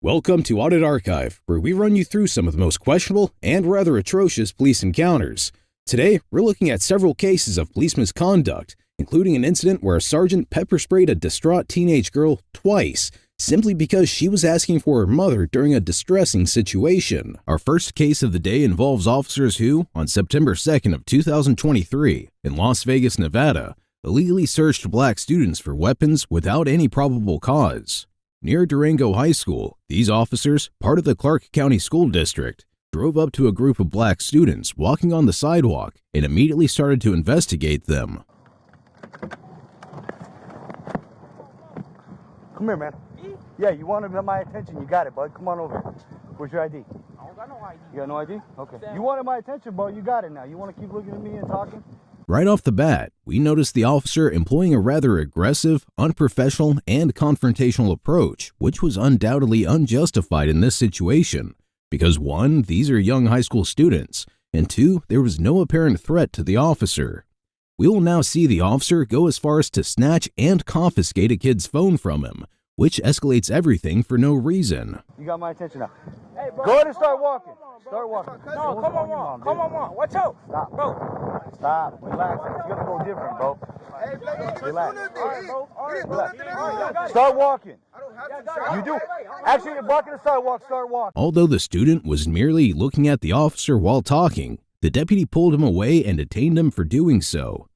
Welcome to Audit Archive, where we run you through some of the most questionable and rather atrocious police encounters. Today, we're looking at several cases of police misconduct, including an incident where a sergeant pepper sprayed a distraught teenage girl twice, simply because she was asking for her mother during a distressing situation. Our first case of the day involves officers who, on September 2nd of 2023, in Las Vegas, Nevada, illegally searched black students for weapons without any probable cause. Near Durango High School, these officers, part of the Clark County School District, drove up to a group of black students walking on the sidewalk and immediately started to investigate them. Come here, man. Yeah, you wanted my attention. You got it, bud. Come on over. Where's your ID? I don't got no ID. You got no ID? Okay. You wanted my attention, bud. You got it now. You want to keep looking at me and talking? Right off the bat, we noticed the officer employing a rather aggressive, unprofessional, and confrontational approach, which was undoubtedly unjustified in this situation, because 1, these are young high school students, and 2, there was no apparent threat to the officer. We will now see the officer go as far as to snatch and confiscate a kid's phone from him, which escalates everything for no reason. You got my attention now. Hey, bro, go ahead and start walking. Start walking. No, come on. Watch out. Stop. Bro. Stop. Relax. It's going to go different, bro. Relax. Start walking. You do. Actually, you're blocking the sidewalk. Start walking. Although the student was merely looking at the officer while talking, the deputy pulled him away and detained him for doing so.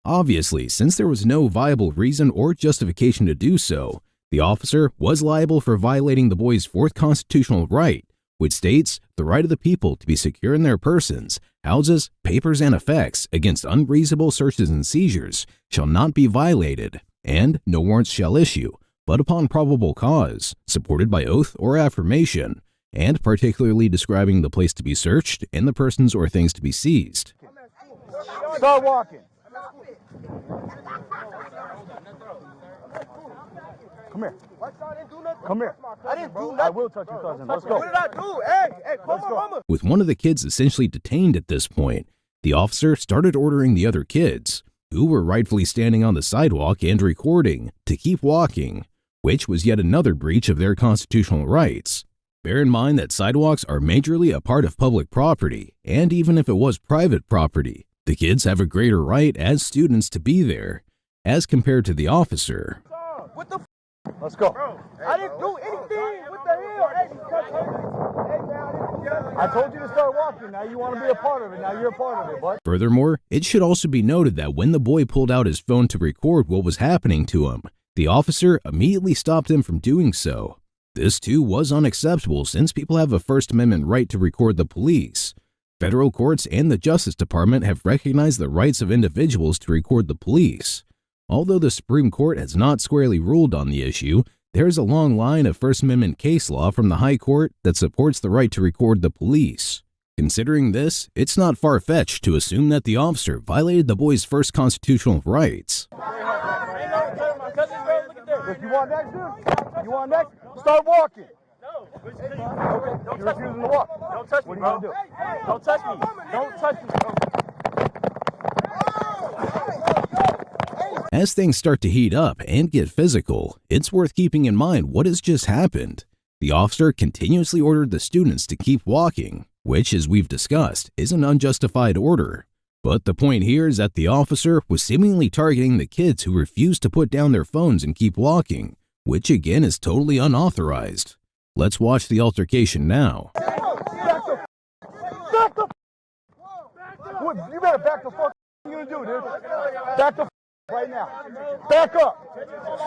Obviously, since there was no viable reason or justification to do so, the officer was liable for violating the boy's 4th constitutional right, which states the right of the people to be secure in their persons, houses, papers, and effects against unreasonable searches and seizures shall not be violated, and no warrants shall issue, but upon probable cause, supported by oath or affirmation, and particularly describing the place to be searched and the persons or things to be seized. Start walking. Come here. Come here. I didn't do nothing. I will touch your cousin. Let's go. What did I do? Hey, come on, mama. With one of the kids essentially detained at this point, the officer started ordering the other kids, who were rightfully standing on the sidewalk and recording, to keep walking, which was yet another breach of their constitutional rights. Bear in mind that sidewalks are majorly a part of public property, and even if it was private property, the kids have a greater right as students to be there, as compared to the officer. What the Let's go. Bro, I didn't do anything. What the hell? I told you to start walking. Now you want to be a part of it. Now you're a part of it, bud. Furthermore, it should also be noted that when the boy pulled out his phone to record what was happening to him, the officer immediately stopped him from doing so. This too was unacceptable since people have a First Amendment right to record the police. Federal courts and the Justice Department have recognized the rights of individuals to record the police. Although the Supreme Court has not squarely ruled on the issue, there is a long line of First Amendment case law from the High Court that supports the right to record the police. Considering this, it's not far-fetched to assume that the officer violated the boy's first constitutional rights. You want next, dude? You want next? Start walking. No. You're refusing to walk. Don't touch me, What bro. are you going to do? Don't touch me. Don't touch me, bro. As things start to heat up and get physical, it's worth keeping in mind what has just happened. The officer continuously ordered the students to keep walking, which, as we've discussed, is an unjustified order. But the point here is that the officer was seemingly targeting the kids who refused to put down their phones and keep walking, which again is totally unauthorized. Let's watch the altercation now. Back the You better back the fuck. What are you going to do, dude? Back the right now. Back up.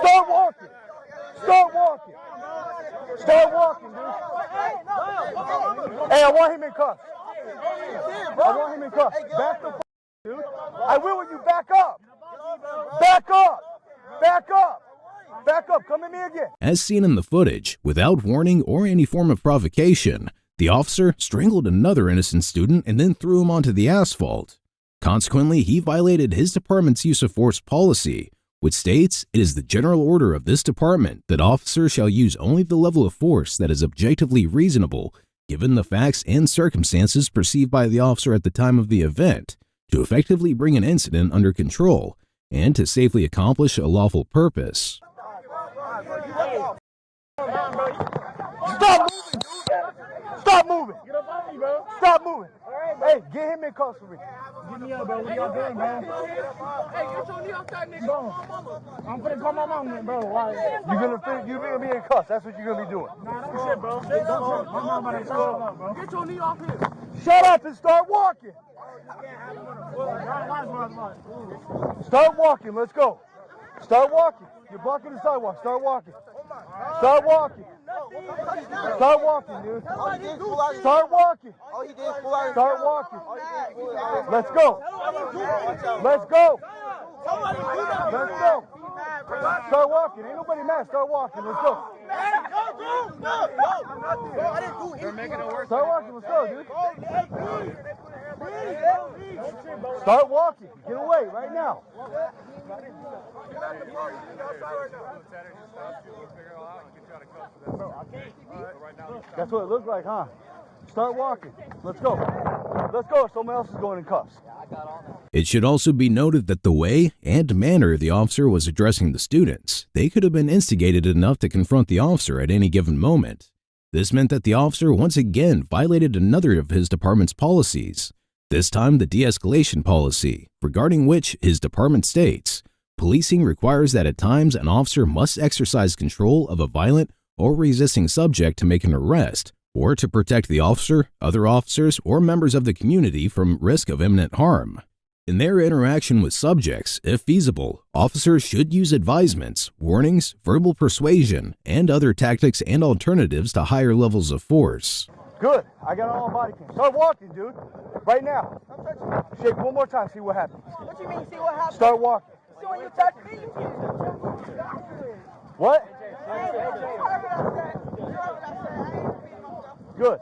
Start walking. Start walking. Start walking, dude. Hey, I want him in cuffs. I want him in cuffs. Back the dude. I will when you back up. Back up. Back up. Back up. Come at me again. As seen in the footage, without warning or any form of provocation, the officer strangled another innocent student and then threw him onto the asphalt. Consequently, he violated his department's use of force policy, which states it is the general order of this department that officers shall use only the level of force that is objectively reasonable, given the facts and circumstances perceived by the officer at the time of the event, to effectively bring an incident under control and to safely accomplish a lawful purpose. Stop moving, dude. Stop moving. Get up on me, bro. Stop moving. Hey, get him in custody. Get me up, bro. What y'all doing, bro? Hey, get your knee off that nigga. Call my mama. I'm finna call my mom, bro. Why? You're gonna be in cuffs. That's what you're gonna be doing. Nah, don't shit, bro. Don't my mama ain't up, bro. Get your knee off him. Shut up and start walking. Start walking. Let's go. Start walking. You're blocking the sidewalk. Start walking. Start walking. Start walking, dude. Start walking. Start walking. Let's go. Let's go. Let's go. Start walking. Ain't nobody mad. Start walking. Let's go. Start walking. Let's go, dude. Start walking. Get away right now. That's what it looks like, huh? Start walking. Let's go. Let's go. Someone else is going in cuffs. It should also be noted that the way and manner the officer was addressing the students, they could have been instigated enough to confront the officer at any given moment. This meant that the officer once again violated another of his department's policies, this time the de-escalation policy, regarding which his department states, policing requires that at times an officer must exercise control of a violent or resisting subject to make an arrest, or to protect the officer, other officers, or members of the community from risk of imminent harm. In their interaction with subjects, if feasible, officers should use advisements, warnings, verbal persuasion, and other tactics and alternatives to higher levels of force. Good. I got all body cam. Start walking, dude. Right now. Shake one more time. See what happens. What you mean, see what happens? Start walking. See when you touch me? What? Good.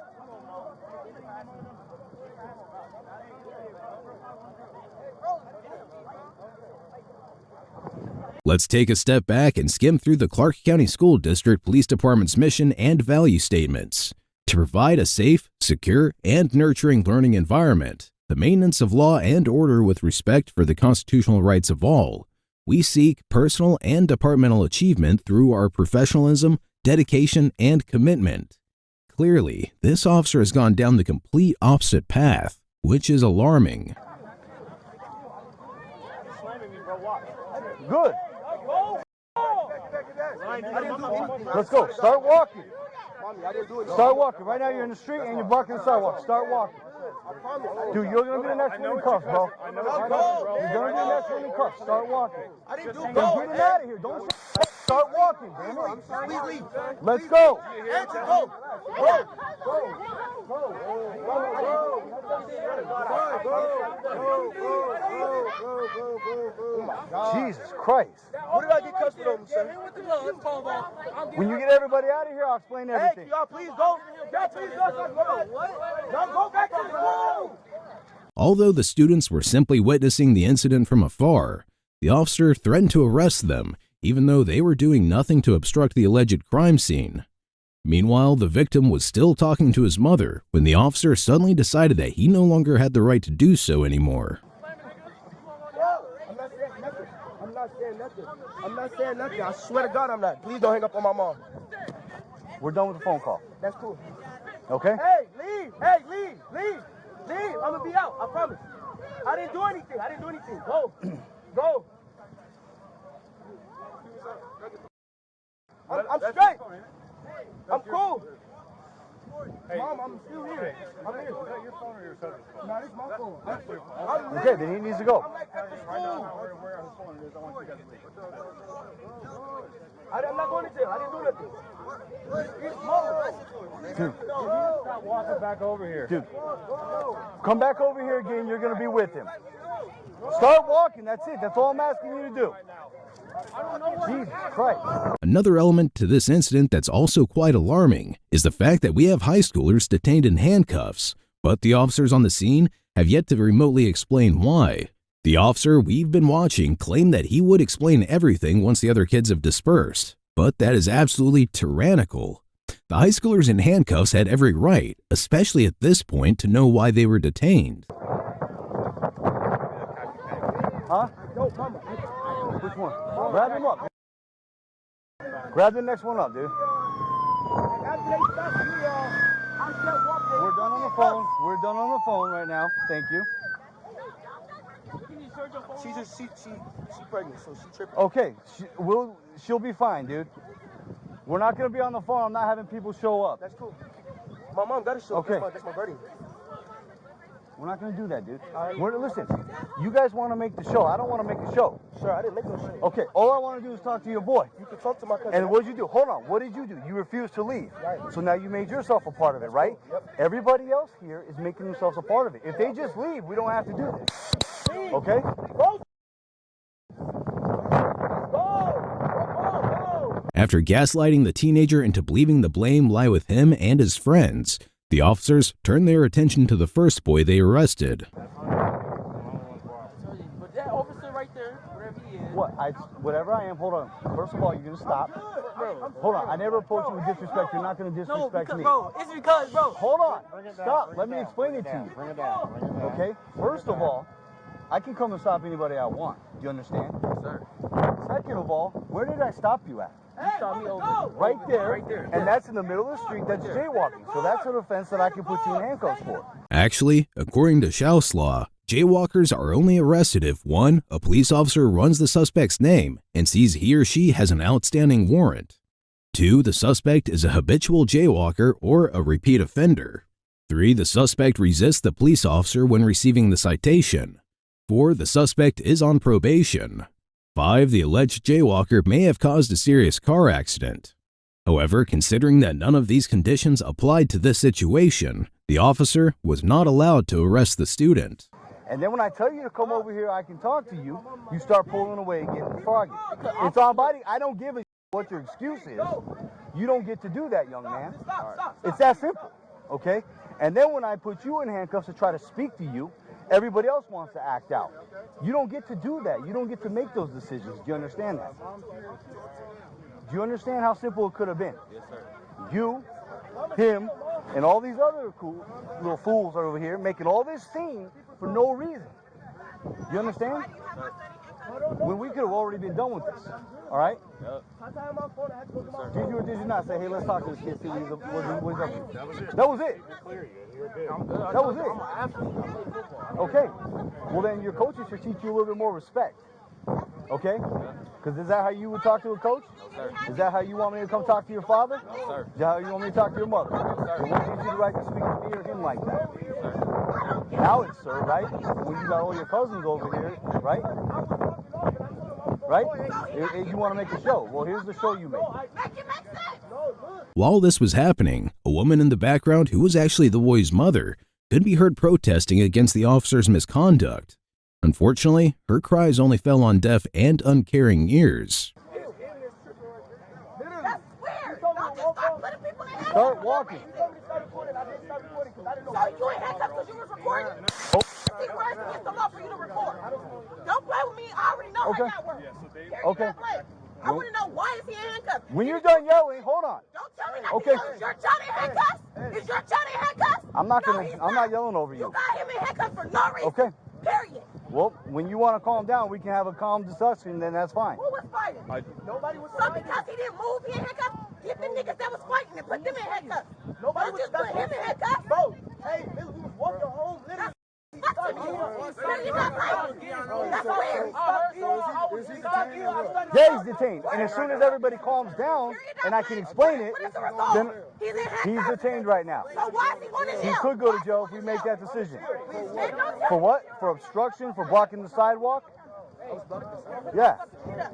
Let's take a step back and skim through the Clark County School District Police Department's mission and value statements. To provide a safe, secure, and nurturing learning environment, the maintenance of law and order with respect for the constitutional rights of all, we seek personal and departmental achievement through our professionalism, dedication, and commitment. Clearly, this officer has gone down the complete opposite path, which is alarming. Good. Let's go. Start walking. Start walking. Right now you're in the street and you're blocking the sidewalk. Start walking. Dude, you're going to be the next one in cuffs, bro. You're going to be the next one in cuffs. Start walking. Then get him out of here. Don't start walking, damn it. Let's go. Jesus Christ. What did I get custody of him, sir? When you get everybody out of here, I'll explain everything. Hey, y'all please go. Y'all please go. What? Y'all go back to school. Although the students were simply witnessing the incident from afar, the officer threatened to arrest them, even though they were doing nothing to obstruct the alleged crime scene. Meanwhile, the victim was still talking to his mother when the officer suddenly decided that he no longer had the right to do so anymore. I'm not saying nothing. I swear to God I'm not. Please don't hang up on my mom. We're done with the phone call. That's cool. Okay? Hey, leave. Hey, leave. I'm gonna be out. I promise. I didn't do anything. Go. Go. I'm straight. I'm cool. Hey. Mom, I'm still here. I'm here. Is that your phone or your cousin's phone? No, this is my phone. Okay, then he needs to go. I'm like at the school. I'm not going to jail. I didn't do nothing. Dude. Stop walking back over here. Dude. Come back over here again. You're going to be with him. Start walking. That's it. That's all I'm asking you to do. Jesus Christ. Another element to this incident that's also quite alarming is the fact that we have high schoolers detained in handcuffs, but the officers on the scene have yet to remotely explain why. The officer we've been watching claimed that he would explain everything once the other kids have dispersed, but that is absolutely tyrannical. The high schoolers in handcuffs had every right, especially at this point, to know why they were detained. Huh? Which one? Grab him up. Grab the next one up, dude. We're done on the phone. We're done on the phone right now. Thank you. She's pregnant, so she tripping. Okay, she'll be fine, dude. We're not gonna be on the phone. I'm not having people show up. That's cool. My mom got to show up. Okay. That's my birthday. We're not gonna do that, dude. Listen, you guys want to make the show. I don't want to make the show. Sure, I didn't make no show. Okay, all I want to do is talk to your boy. You can talk to my cousin. And what did you do? Hold on. What did you do? You refused to leave. Right. So now you made yourself a part of it, right? Yep. Everybody else here is making themselves a part of it. If they just leave, we don't have to do this. Okay? After gaslighting the teenager into believing the blame lie with him and his friends, the officers turned their attention to the first boy they arrested. But that officer right there, wherever he is. What? Whatever I am, hold on. First of all, you're going to stop. Hold on. I never approached you with disrespect. You're not going to disrespect me. Bro, it's because, bro. Hold on. Stop. Let me explain it to you. Bring it down. Okay? First of all, I can come and stop anybody I want. Do you understand? Yes, sir. Second of all, where did I stop you at? You saw me over. Right there. Right there. And that's in the middle of the street. That's jaywalking. So that's an offense that I can put you in handcuffs for. Actually, according to Schaus law, jaywalkers are only arrested if 1. A police officer runs the suspect's name and sees he or she has an outstanding warrant. 2. The suspect is a habitual jaywalker or a repeat offender. 3. The suspect resists the police officer when receiving the citation. 4. The suspect is on probation. 5. The alleged jaywalker may have caused a serious car accident. However, considering that none of these conditions applied to this situation, the officer was not allowed to arrest the student. And then when I tell you to come over here, I can talk to you, you start pulling away, getting froggy. It's on body. I don't give a what your excuse is. You don't get to do that, young man. It's that simple, okay? And then when I put you in handcuffs to try to speak to you, everybody else wants to act out. You don't get to do that. You don't get to make those decisions. Do you understand that? Do you understand how simple it could have been? Yes, sir. You, him, and all these other cool little fools over here making all this scene for no reason. You understand? When we could have already been done with this. All right? Yep. Did you or did you not say, hey, let's talk to this kid, see what he's up to? That was it. That was it. Okay. Well, then your coaches should teach you a little bit more respect. Okay? Because is that how you would talk to a coach? No, sir. Is that how you want me to come talk to your father? No, sir. Is that how you want me to talk to your mother? sir. Then what gives you the right to speak to me or him like that? Sir. Now it's sir, right? When you got all your cousins over here, right? Right? You want to make a show. Well, here's the show you make. While this was happening, a woman in the background who was actually the boy's mother could be heard protesting against the officer's misconduct. Unfortunately, her cries only fell on deaf and uncaring ears. Start walking. So you ain't handcuffed because you was recording? See, where's against the law for you to record? Don't play with me. I already know Okay. how that works. Okay. I want to know why is he handcuffed? When you're done yelling, hold on. Don't tell me that. Okay. Is your child in handcuffs? Is your child in handcuffs? I'm not No, gonna. he's I'm not yelling over You you. got him in handcuffs for no reason. Okay. Period. Well, when you want to calm down, we can have a calm discussion. Then that's fine. Who was fighting? Nobody was So because he didn't move, he in handcuffs? Get the niggas that was fighting and put them in handcuffs. Nobody Don't was just put him in handcuffs. Bro, hey, we was walking home, literally. That's weird. Yeah, he's detained. And as soon as everybody calms down and I can explain it, then he's detained right now. So why is he going to He jail? could go to jail if we make that decision. For what? For obstruction? For blocking the sidewalk? Yeah.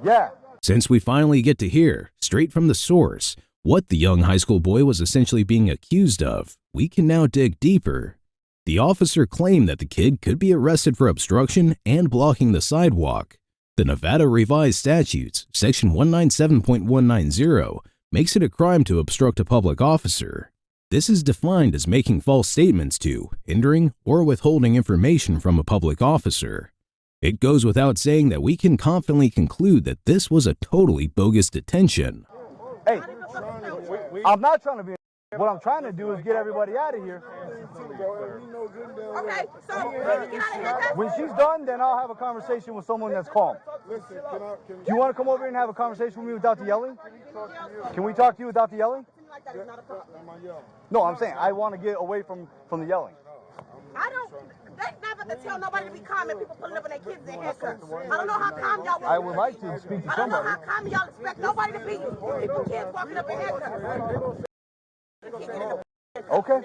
Yeah. Since we finally get to hear, straight from the source, what the young high school boy was essentially being accused of, we can now dig deeper. The officer claimed that the kid could be arrested for obstruction and blocking the sidewalk. The Nevada Revised Statutes, Section 197.190, makes it a crime to obstruct a public officer. This is defined as making false statements to, hindering, or withholding information from a public officer. It goes without saying that we can confidently conclude that this was a totally bogus detention. Hey, I'm not trying to be. What I'm trying to do is get everybody out of here. Okay, so when you get out of handcuffs, When she's done, then I'll have a conversation with someone that's calm. Do you want to come over here and have a conversation with me without the yelling? Can we talk to you without the yelling? like that is not a problem. Am I yelling? No, I'm saying I want to get away from the yelling. I don't. They never to tell nobody to be calm and people pulling up in their kids in handcuffs. I don't know how calm y'all want. I would like to speak to I don't know somebody. how calm y'all expect nobody to be. People kids walking up in handcuffs. Okay.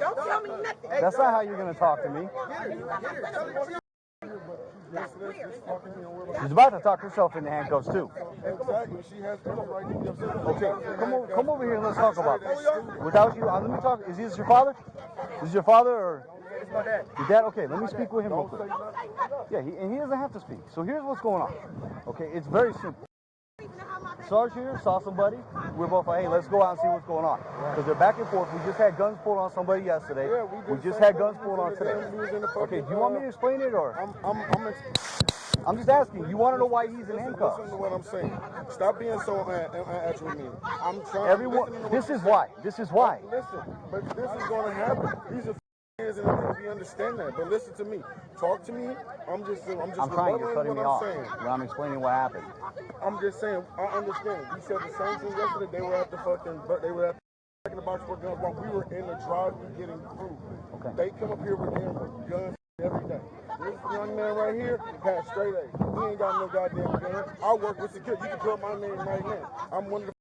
Don't tell me nothing. That's not how you're going to talk to me. That's weird. She's about to talk herself into handcuffs too. Exactly. She has every right to be upset. Okay, come over here and let's talk about this. Without you, let me talk. Is this your father? Is this your father or your dad? Okay, let me speak with him real quick. Yeah, and he doesn't have to speak. So here's what's going on. Okay, it's very simple. Sarge here saw somebody. We're both like, hey, let's go out and see what's going on. Because they're back and forth. We just had guns pulled on somebody yesterday. We just had guns pulled on today. Okay, do you want me to explain it or? I'm just asking. You want to know why he's in handcuffs? Listen to what I'm saying. Stop being so unnatural with me. I'm trying. Everyone, this is why. This is why. Listen, but this is going to happen. These are years and we understand that. But listen to me. Talk to me. I'm trying. You're cutting me off saying. when I'm explaining what happened. I'm just saying. I understand. You said the same thing yesterday. They were at the in the box for guns while we were in the drive-thru getting food. Okay. They come up here with guns every day. This young man right here has straight A's. He ain't got no goddamn gun. I work with security. You can put my name right now. I'm one of the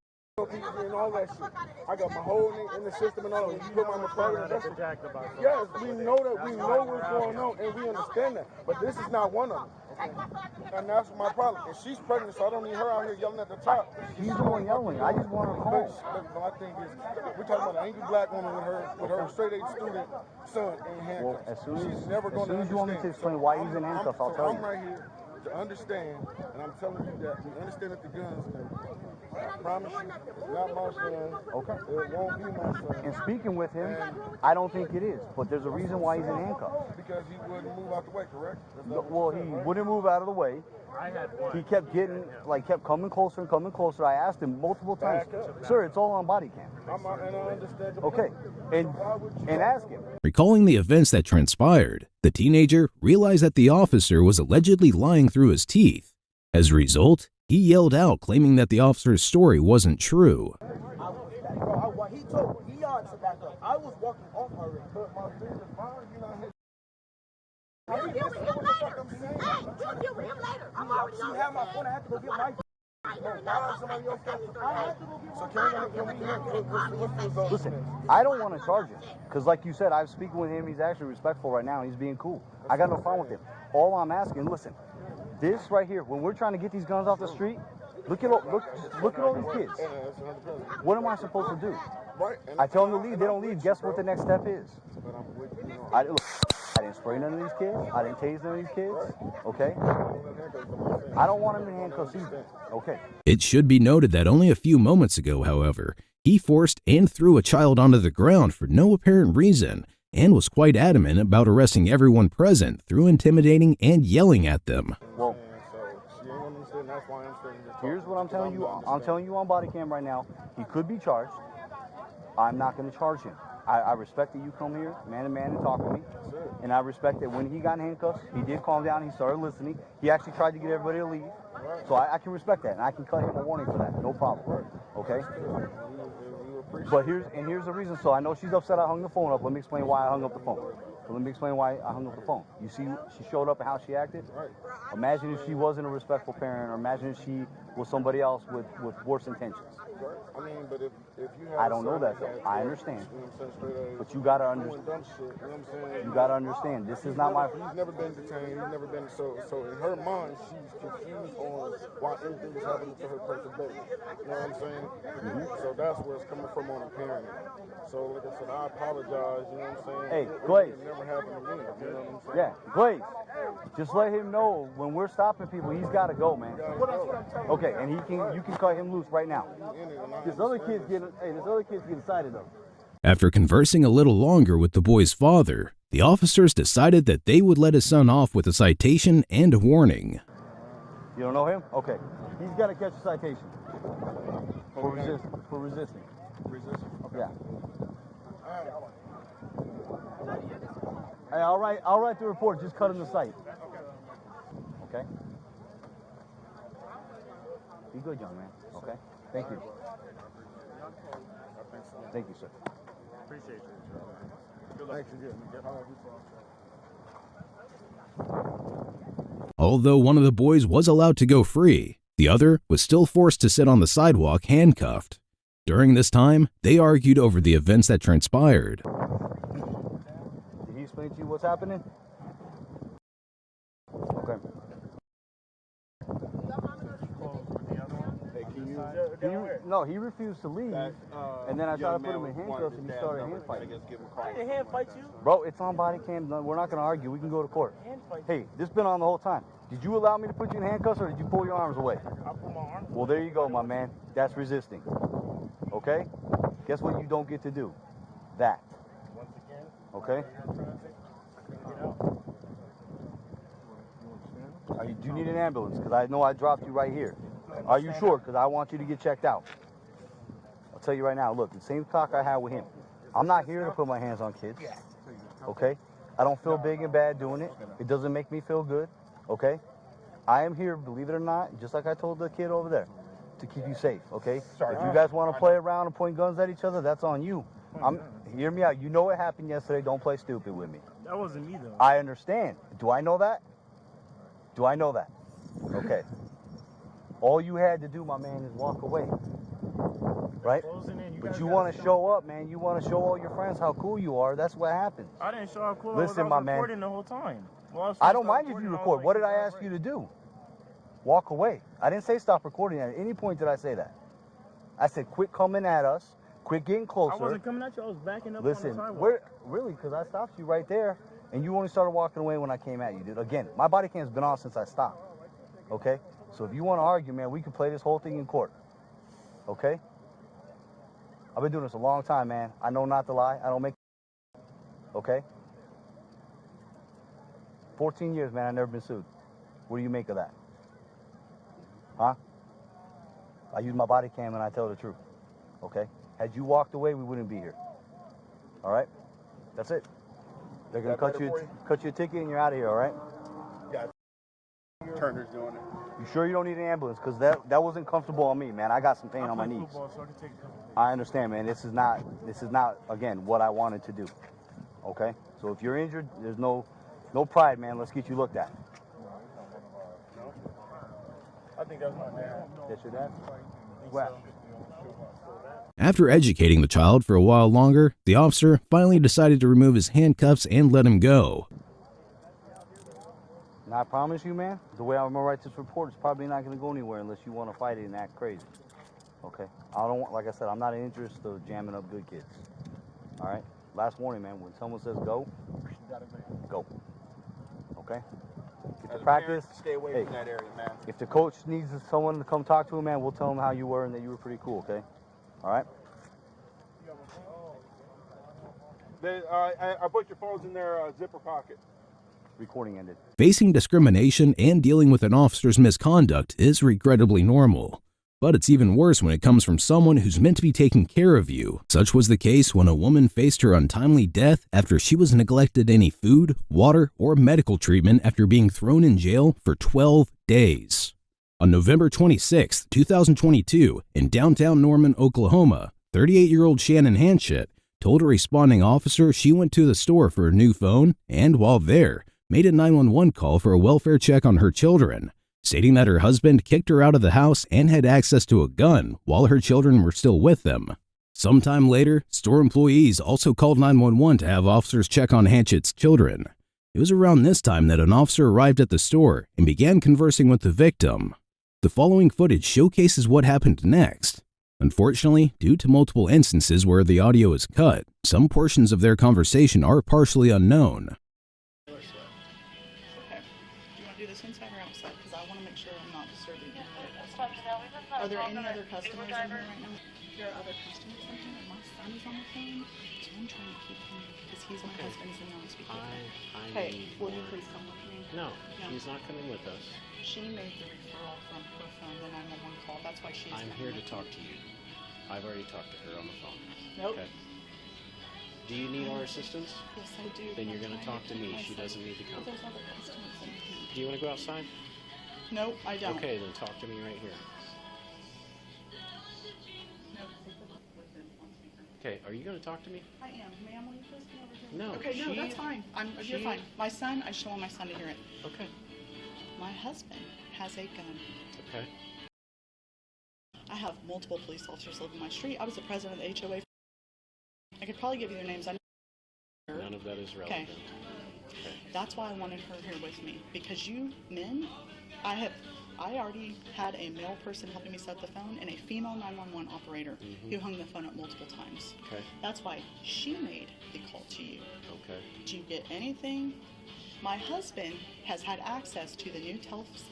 people and all that shit. I got my whole name in the system and all that. You put my McLaren. Yes, we know that. We know what's going on and we understand that. But this is not one of them. And that's my problem. And she's pregnant, so I don't need her out here yelling at the top. She's the one yelling. I just want her home. But my thing is, we're talking about an angry black woman with her straight A student son in handcuffs. Well, as soon as you want me to explain why he's in handcuffs, I'll tell you. I'm right here to understand, and I'm telling you that we understand that the guns, I promise you, it's not my son. Okay. It won't be my son. And speaking with him, I don't think it is. But there's a reason why he's in handcuffs. Because he wouldn't move out the way, correct? Well, he wouldn't move out of the way. He kept kept coming closer and coming closer. I asked him multiple times, sir, it's all on body cam. And I understand the Okay, and ask him. Recalling the events that transpired, the teenager realized that the officer was allegedly lying through his teeth. As a result, he yelled out, claiming that the officer's story wasn't true. He answered back up. I was walking off already. We'll deal with him later. Hey, we'll deal with him later. I'm already on. You have my phone. I have to go get my. Listen, I don't want to charge him because, like you said, I'm speaking with him. He's actually respectful right now. He's being cool. I got no problem with him. All I'm asking, listen, this right here, when we're trying to get these guns off the street, look at all these kids. What am I supposed to do? I tell them to leave. They don't leave. Guess what the next step is? I didn't spray none of these kids. I didn't tase none of these kids. Okay? I don't want them in handcuffs either. Okay. It should be noted that only a few moments ago, however, he forced and threw a child onto the ground for no apparent reason and was quite adamant about arresting everyone present through intimidating and yelling at them. Well, here's what I'm telling you. I'm telling you on body cam right now. He could be charged. I'm not going to charge him. I respect that you come here, man to man, and talk to me. And I respect that when he got in handcuffs, he did calm down. He started listening. He actually tried to get everybody to leave. So I can respect that, and I can cut him a warning for that. No problem. Okay? But here's the reason. So I know she's upset I hung the phone up. Let me explain why I hung up the phone. Let me explain why I hung up the phone. You see, she showed up and how she acted. Imagine if she wasn't a respectful parent, or imagine if she was somebody else with worse intentions. I mean, but if you have I don't know that though. I understand. But you gotta understand. You gotta understand. This is not my. He's never been detained. He's never been so in her mind, she's confused on why anything is happening to her perfect baby. You know what I'm saying? So that's where it's coming from on the parent. So like I said, I apologize. You know what I'm saying? Hey, Glaze. It never happened again. You know what I'm saying? Yeah, Glaze. Just let him know when we're stopping people, he's got to go, man. Okay, and you can cut him loose right now. This other kid's getting excited though. After conversing a little longer with the boy's father, the officers decided that they would let his son off with a citation and a warning. You don't know him? Okay. He's got to catch a citation for resisting. Resisting? Okay. Yeah. Hey, I'll write the report. Just cut him the cite. Okay. Be good, young man. Okay. Thank you. Thank you, sir. Appreciate you. Good luck. Although one of the boys was allowed to go free, the other was still forced to sit on the sidewalk handcuffed. During this time, they argued over the events that transpired. Did he explain to you what's happening? Okay. No, he refused to leave, and then I tried to put him in handcuffs, and he started hand fighting. I didn't hand fight you. Bro, it's on body cam. We're not going to argue. We can go to court. Hand fight. Hey, this been on the whole time. Did you allow me to put you in handcuffs, or did you pull your arms away? I put my arms. Well, there you go, my man. That's resisting. Okay? Guess what you don't get to do? That. Once again. Okay? Do you need an ambulance? Because I know I dropped you right here. Are you sure? Because I want you to get checked out. I'll tell you right now, look, the same talk I had with him. I'm not here to put my hands on kids. Okay? I don't feel big and bad doing it. It doesn't make me feel good. Okay? I am here, believe it or not, just like I told the kid over there, to keep you safe. Okay? If you guys want to play around and point guns at each other, that's on you. Hear me out. You know what happened yesterday. Don't play stupid with me. That wasn't me, though. I understand. Do I know that? Do I know that? Okay. All you had to do, my man, is walk away. Right? But you want to show up, man. You want to show all your friends how cool you are. That's what happens. I didn't show how cool Listen, I was. my man. Recording the whole time. Well, I don't mind if you record. What did I ask you to do? Walk away. I didn't say stop recording. At any point did I say that? I said quit coming at us. Quit getting closer. I wasn't coming at you. I was backing up Listen, on the sidewalk. really, because I stopped you right there, and you only started walking away when I came at you, dude. Again, my body cam's been on since I stopped. Okay? So if you want to argue, man, we can play this whole thing in court. Okay? I've been doing this a long time, man. I know not to lie. I don't make... Okay? 14 years, man. I've never been sued. What do you make of that? Huh? I use my body cam and I tell the truth. Okay? Had you walked away, we wouldn't be here. All right? That's it. They're going to cut you a ticket and you're out of here, all right? Yeah. Turner's doing it. You sure you don't need an ambulance? Because that wasn't comfortable on me, man. I got some pain on my knees. Football, so I, can take a couple I understand, man. This is not, again, what I wanted to do. Okay? So if you're injured, there's no pride, man. Let's get you looked at. No? I think that's my dad. That's your dad? Well. After educating the child for a while longer, the officer finally decided to remove his handcuffs and let him go. And I promise you, man, the way I'm gonna write this report is probably not gonna go anywhere unless you want to fight it and act crazy. Okay? I don't want, like I said, I'm not interested in jamming up good kids. All right? Last warning, man. When someone says go, go. Okay? Get to practice. Stay away from that area, man. If the coach needs someone to come talk to him, man, we'll tell him how you were and that you were pretty cool. Okay? All right? I put your phones in their zipper pocket. Recording ended. Facing discrimination and dealing with an officer's misconduct is regrettably normal. But it's even worse when it comes from someone who's meant to be taking care of you. Such was the case when a woman faced her untimely death after she was neglected any food, water, or medical treatment after being thrown in jail for 12 days. On November 26, 2022, in downtown Norman, Oklahoma, 38-year-old Shannon Hanchett told a responding officer she went to the store for a new phone and, while there, made a 911 call for a welfare check on her children, stating that her husband kicked her out of the house and had access to a gun while her children were still with them. Sometime later, store employees also called 911 to have officers check on Hanchett's children. It was around this time that an officer arrived at the store and began conversing with the victim. The following footage showcases what happened next. Unfortunately, due to multiple instances where the audio is cut, some portions of their conversation are partially unknown. Inside or outside? Because I want to make sure I'm not disturbing any other customers. Are there any other customers in here right now? There are other customers in here. My son is on the phone, so I'm trying to keep him because he's my husband's and I speak with him. Hey, will you please come with me? No, she's not coming with us. She made the referral from her phone, the 911 call. That's why she's I'm here to talk to you. I've already talked to her on the phone. Nope. Okay. Do you need our assistance? Yes, I do. Then you're going to talk to me. She doesn't need to come. There's other customers in here. Do you want to go outside? Nope, I don't. Okay, then talk to me right here. Okay, are you going to talk to me? I am. Ma'am, will you please come over here? No, Okay, no, she- that's fine. You're she- fine. My son, I just want my son to hear it. Okay. My husband has a gun. Okay. I have multiple police officers live in my street. I was the president of the HOA. I could probably give you their names. None of that is relevant. Okay. That's why I wanted her here with me, because you men, I already had a male person helping me set up the phone and a female 911 operator who hung the phone up multiple times. Okay. That's why she made the call to you. Okay. Did you get anything? My husband has had access to the new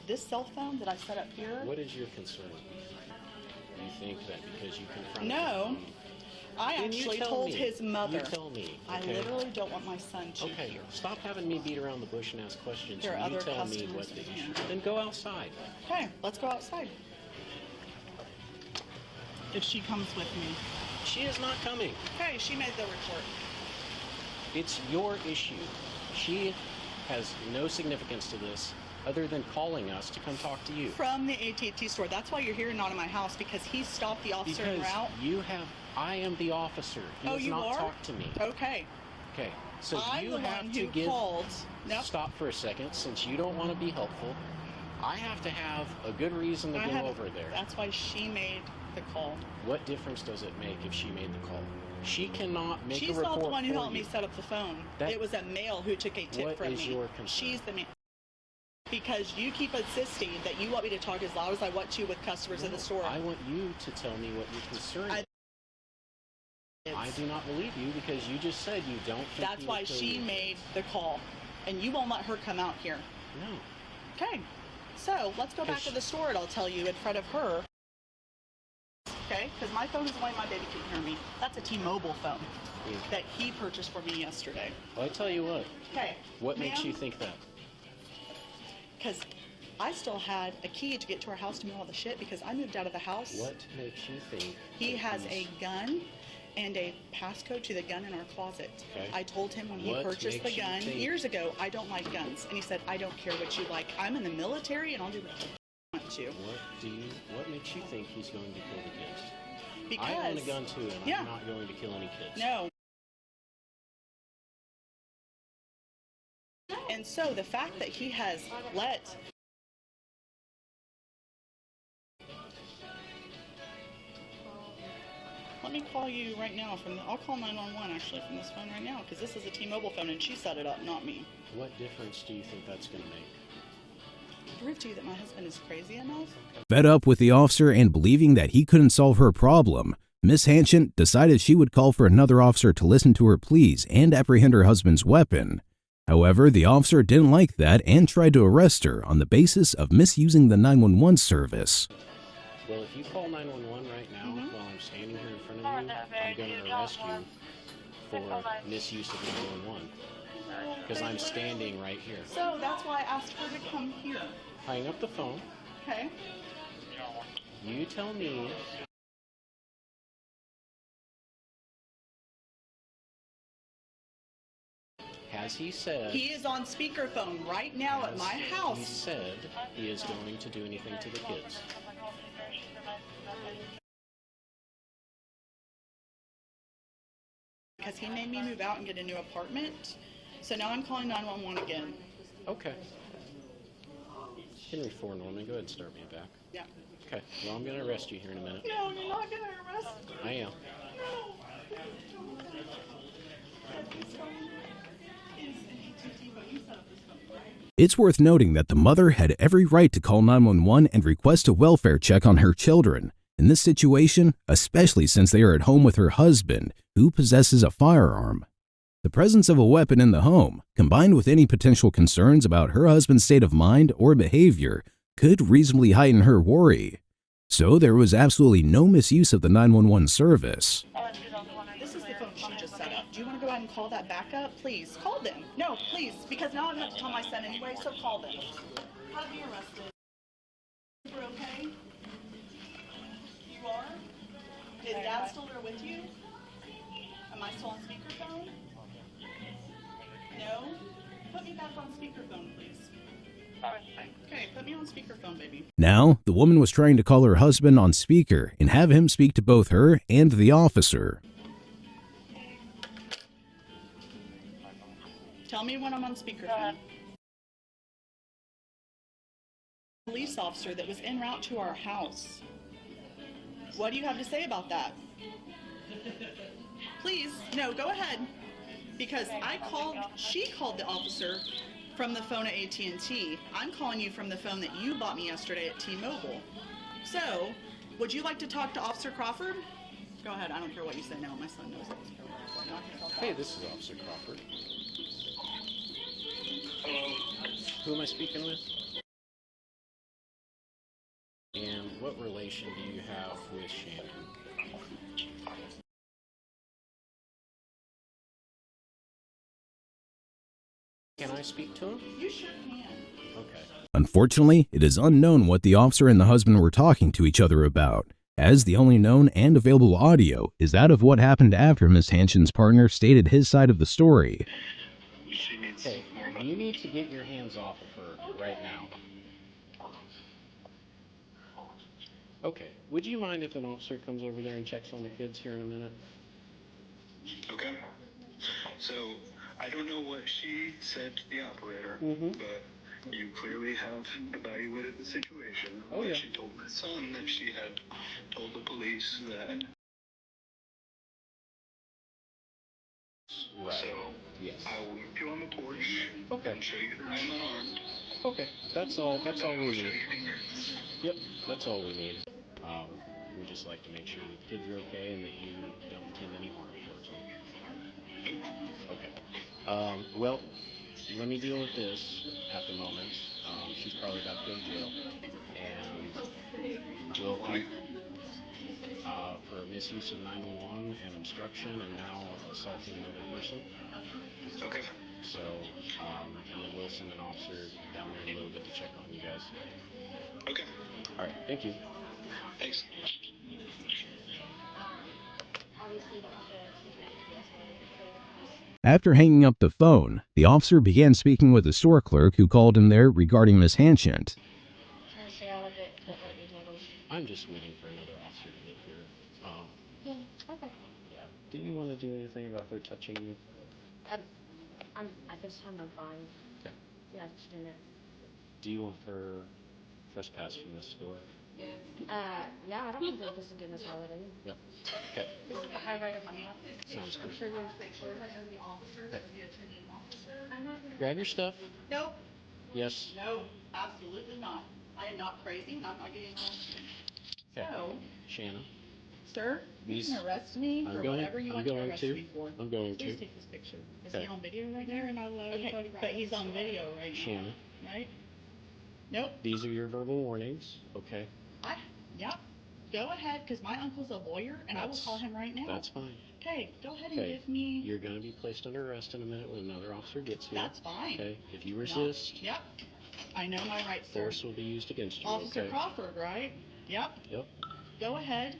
this cell phone that I set up here. What is your concern? You think that because you confronted No. I Then you actually tell told me. his mother. You tell me. I Okay? literally don't want my son to Okay, hear. stop having me beat around the bush and ask questions. There are You other tell me customers what the in issue. here. Then go outside. Okay, let's go outside. If she comes with me. She is not coming. Okay, she made the report. It's your issue. She has no significance to this other than calling us to come talk to you. From the AT&T store. That's why you're here and not in my house, because he stopped the officer en Because route. I am the officer. He Oh, does you not are? talk to me. Okay. Okay, so I'm you the have one to who give. called. Nope. Stop for a second, since you don't want to be helpful. I have to have a good reason to go over there. That's why she made the call. What difference does it make if she made the call? She cannot make She's a report not the one who for helped you. me set up the phone. That- It was a male who took a tip What from is me. your concern? She's the man. Because you keep insisting that you want me to talk as loud as I want to with customers in the store. I want you to tell me what your concern is. I do not believe you because you just said you don't think That's he why would kill she you. made the call. And you won't let her come out here. No. Okay. So let's go back to the store and I'll tell you in front of her. Okay? Because my phone is the way my baby can hear me. That's a T-Mobile phone that he purchased for me yesterday. Well, I tell you what. Okay. What makes you think that? Because I still had a key to get to our house to move all the shit because I moved out of the house. What makes you think He that has he's- a gun and a passcode to the gun in our closet. Okay. I told him when he What purchased the makes you gun think- years ago, I don't like guns. And he said, I don't care what you like. I'm in the military and I'll do what I want to. What makes you think he's going to kill the kids? Because I own a gun too, and Yeah. I'm not going to kill any kids. No. And so the fact that he has let me call you right now I'll call 911 actually from this phone right now because this is a T-Mobile phone and she set it up, not me. What difference do you think that's going to make? Prove to you that my husband is crazy enough. Fed up with the officer and believing that he couldn't solve her problem, Miss Hanchett decided she would call for another officer to listen to her pleas and apprehend her husband's weapon. However, the officer didn't like that and tried to arrest her on the basis of misusing the 911 service. Well, if you call 911 right now while I'm standing here in front of you, I'm going to arrest you for misuse of 911 because I'm standing right here. So that's why I asked her to come here. Hang up the phone. Okay. You tell me. Has he said? He is on speakerphone right now at my He house. said he is going to do anything to the kids. Because he made me move out and get a new apartment. So now I'm calling 911 again. Okay. Henry 4 Norman, go ahead and start me back. Yeah. Okay. Well, I'm going to arrest you here in a minute. No, you're not going to arrest me. I am. It's worth noting that the mother had every right to call 911 and request a welfare check on her children. In this situation, especially since they are at home with her husband, who possesses a firearm. The presence of a weapon in the home, combined with any potential concerns about her husband's state of mind or behavior, could reasonably heighten her worry. So there was absolutely no misuse of the 911 service. This is the phone she just set up. Do you want to go ahead and call that back up? Please, call them. No, please, because now I'm going to tell my son anyway, so call them. Have me arrested. You're okay? You are? Is Dad still there with you? Am I still on speakerphone? No? Put me back on speakerphone, please. Okay, put me on speakerphone, baby. Now, the woman was trying to call her husband on speaker and have him speak to both her and the officer. Tell me when I'm on speakerphone. Police officer that was en route to our house. What do you have to say about that? Please, no, go ahead. Because she called the officer from the phone at AT&T. I'm calling you from the phone that you bought me yesterday at T-Mobile. So, would you like to talk to Officer Crawford? Go ahead, I don't care what you say now. My son knows it. Hey, this is Officer Crawford. Hello. Who am I speaking with? And what relation do you have with Shannon? Can I speak to him? You sure can. Okay. Unfortunately, it is unknown what the officer and the husband were talking to each other about, as the only known and available audio is that of what happened after Miss Hanson's partner stated his side of the story. Okay, you need to get your hands off of her right now. Okay, would you mind if an officer comes over there and checks on the kids here in a minute? Okay. So, I don't know what she said to the operator, but you clearly have evaluated the situation. Oh, yeah. She told my son that she had told the police that. Right. So, yes. I will meet you on the porch. Okay. And show you that I'm unarmed. Okay, that's all we need. You. Yep, that's all we need. We just like to make sure that the kids are okay and that you don't intend any harm towards them. Okay. Well, let me deal with this at the moment. She's probably about to go to jail. And we'll keep for misuse of 911 and obstruction and now assaulting another person. Okay. So, and then we'll send an officer down there in a little bit to check on you guys. Okay. All right, thank you. Thanks. After hanging up the phone, the officer began speaking with the store clerk who called him there regarding Miss Hanson. I'm just waiting for another officer to get here. Okay. Yeah. Do you want to do anything about her touching you? At this time, I'm fine. Okay. Yeah, just doing it. Do you want her trespass from this store? Yeah, I don't think that this is getting us holiday. Yep. Okay. Hi, right up on that. Sounds good. I'm sure you'll make sure. Grab your stuff. Nope. Yes. No, absolutely not. I am not crazy and I'm not getting arrested. Okay. So, Shannon. sir, you These- can arrest me for whatever you want to arrest me for. I'm going Please to. take this picture. Is Okay. he on video right there? Okay, but he's on video right now. Shannon. Right? Nope. These are your verbal warnings. Okay. Yep. Go ahead, because my uncle's a lawyer, and I will call him right now. That's fine. Okay, go ahead and Okay. give me... You're going to be placed under arrest in a minute when another officer gets here. That's fine. Okay. If you resist, Yep. I know my rights, sir. force will be used against you. Officer okay? Crawford, right? Yep. Yep. Go ahead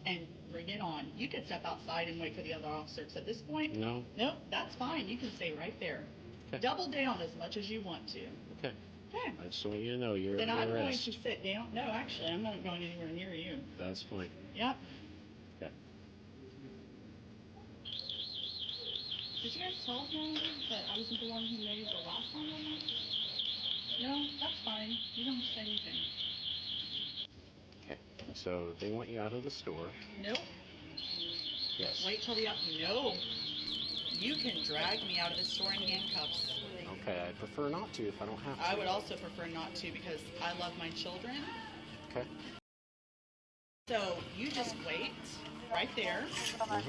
and bring it on. You can step outside and wait for the other officers. At this point, No. nope, that's fine. You can stay right there. Okay. Double down as much as you want to. Okay. Okay. I just want you to know you're Then under I'm going arrest. to sit down. No, actually, I'm not going anywhere near you. That's fine. Yep. Okay. Did you guys tell him that I wasn't the one who made the last one on that? No, that's fine. You don't say anything. Okay. So they want you out of the store. Nope. Yes. Wait till the no. You can drag me out of the store in handcuffs. Okay. I prefer not to if I don't have to. I would also prefer not to because I love my children. Okay. So you just wait right there,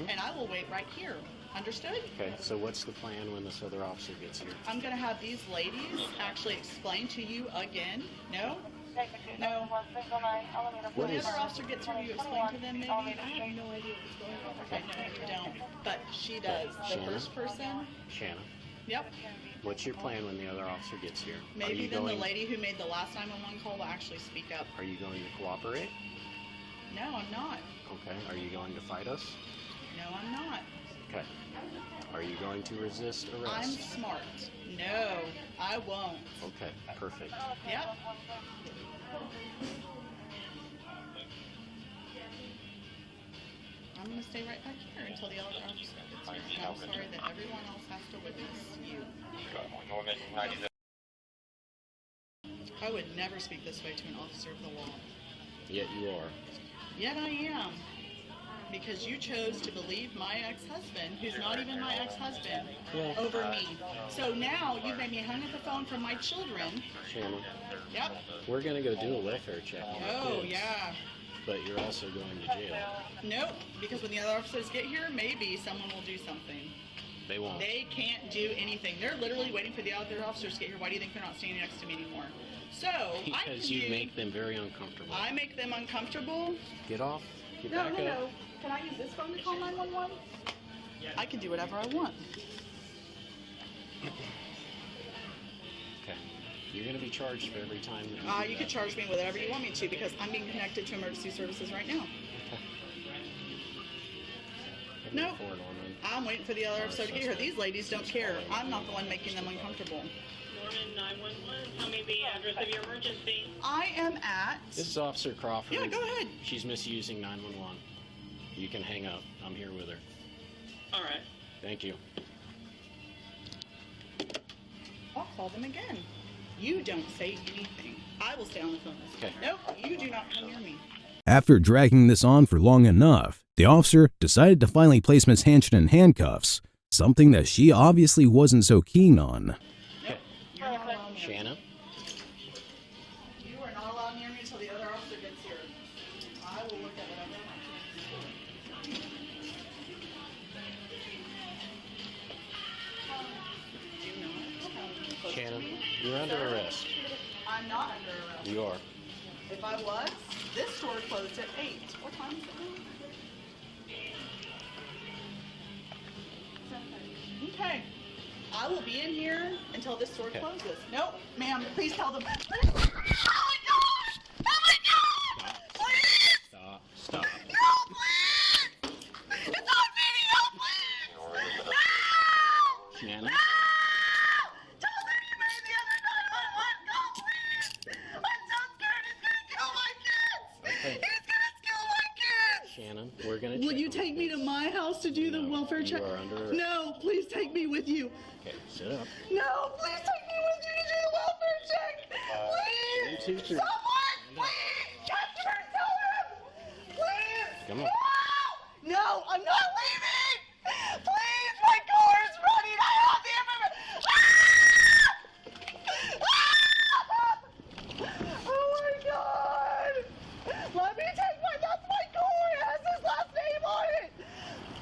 and I will wait right here. Understood? Okay. So what's the plan when this other officer gets here? I'm going to have these ladies actually explain to you again. No? No. When the other officer gets here, you explain to them maybe? I have no idea what's going on. Okay, no, you don't. But she does. The Shannon? first person? Shannon. Yep. What's your plan when the other officer gets here? Maybe then the lady who made the last 911 call will actually speak up. Are you going to cooperate? No, I'm not. Okay. Are you going to fight us? No, I'm not. Okay. Are you going to resist arrest? I'm smart. No, I won't. Okay, perfect. Yep. I'm going to stay right back here until the other officer gets here. I'm sorry that everyone else has to witness you. I would never speak this way to an officer of the law. Yet you are. Yet I am. Because you chose to believe my ex-husband, who's not even my ex-husband, over me. So now you've made me hang up the phone from my children. Shannon, Yep. we're going to go do a welfare check on our Oh, kids, yeah. but you're also going to jail. Nope. Because when the other officers get here, maybe someone will do something. They won't. They can't do anything. They're literally waiting for the other officers to get here. Why do you think they're not standing next to me anymore? So, Because you make them very uncomfortable. I make them uncomfortable? Get off. Get No, back no, up. no. Can I use this phone to call 911? I can do whatever I want. Okay. You're going to be charged for every time that you You do could that. charge me whatever you want me to because I'm being connected to emergency services right now. Nope. I'm waiting for the other officer to get here. These ladies don't care. I'm not the one making them uncomfortable. Norman 911, tell me the address of your emergency. I am at... This is Officer Crawford. Yeah, go ahead. She's misusing 911. You can hang up. I'm here with her. All right. Thank you. I'll call them again. You don't say anything. I will stay on the phone. Okay. Nope, you do not come near me. After dragging this on for long enough, the officer decided to finally place Miss Hanshin in handcuffs, something that she obviously wasn't so keen on. Nope, you're not allowed near me. Shanna? You are not allowed near me until the other officer gets here. I will look at what I want to. Shannon, you're under arrest. I'm not under arrest. You are. If I was, this store closed at 8. What time is it now? Okay. I will be in here until this store closes. Nope, ma'am, please tell them. Oh my God! Oh my God! Please! Stop. No, please! It's on video, please! No! Shannon? No! Tell them you made the other 911 call, please! I'm so scared he's gonna kill my kids! Okay. He's gonna kill my kids! Shannon, we're going to Will you take me to my house to do the welfare check? You are under arrest. No, please take me with you. Okay, sit up. No, please take me with you to do the welfare check. Please. 1, 2, 3. Someone, please. Customer, tell him. Please. Come on. No, no, I'm not leaving. Please, my car is running. I have the information. Oh my God. Let me take that's my car. It has his last name on it.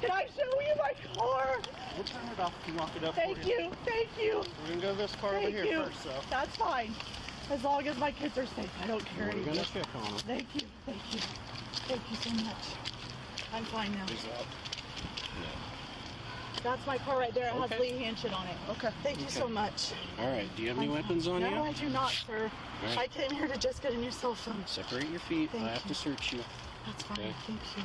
Can I show you my car? We'll turn it off and lock it up Thank for you. you, thank you. We're going to go this car over Thank here you. first, though. That's fine. As long as my kids are safe, I don't care We're anymore. going to check on them. Thank you, thank you. Thank you so much. I'm fine now. That's my car right there. It has Lee Hanshin on it. Okay. Thank you so much. All right. Do you have any weapons on you? No, I do not, sir. All right. I came here to just get a new cell phone. Separate your feet. Thank I have you. to search you. That's fine. Okay. Thank you.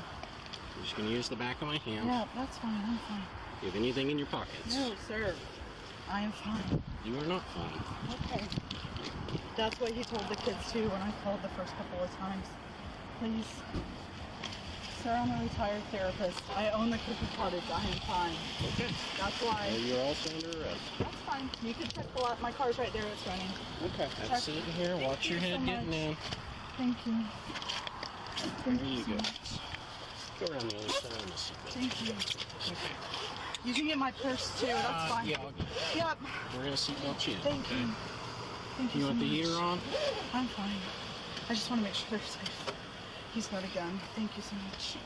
I'm just going to use the back of my hand. Yeah, that's fine. I'm fine. Do you have anything in your pockets? No, sir. I am fine. You are not fine. Okay. That's what he told the kids too when I called the first couple of times. Please. Sir, I'm a retired therapist. I own the cookie cottage. I am fine. Okay. That's why. Well, you're also under arrest. That's fine. You can check the lot. My car's right there. It's running. Okay. Have sitting here. Watch your head getting in. Thank you. There you go. Go around the other side of the seat. Thank you. Okay. You can get my purse too. That's fine. Yeah, I'll get it. Yep. We're going to seatbelt you in. Thank you. Thank you You so want the much. heater on? I'm fine. I just want to make sure they're safe. He's got a gun. Thank you so much.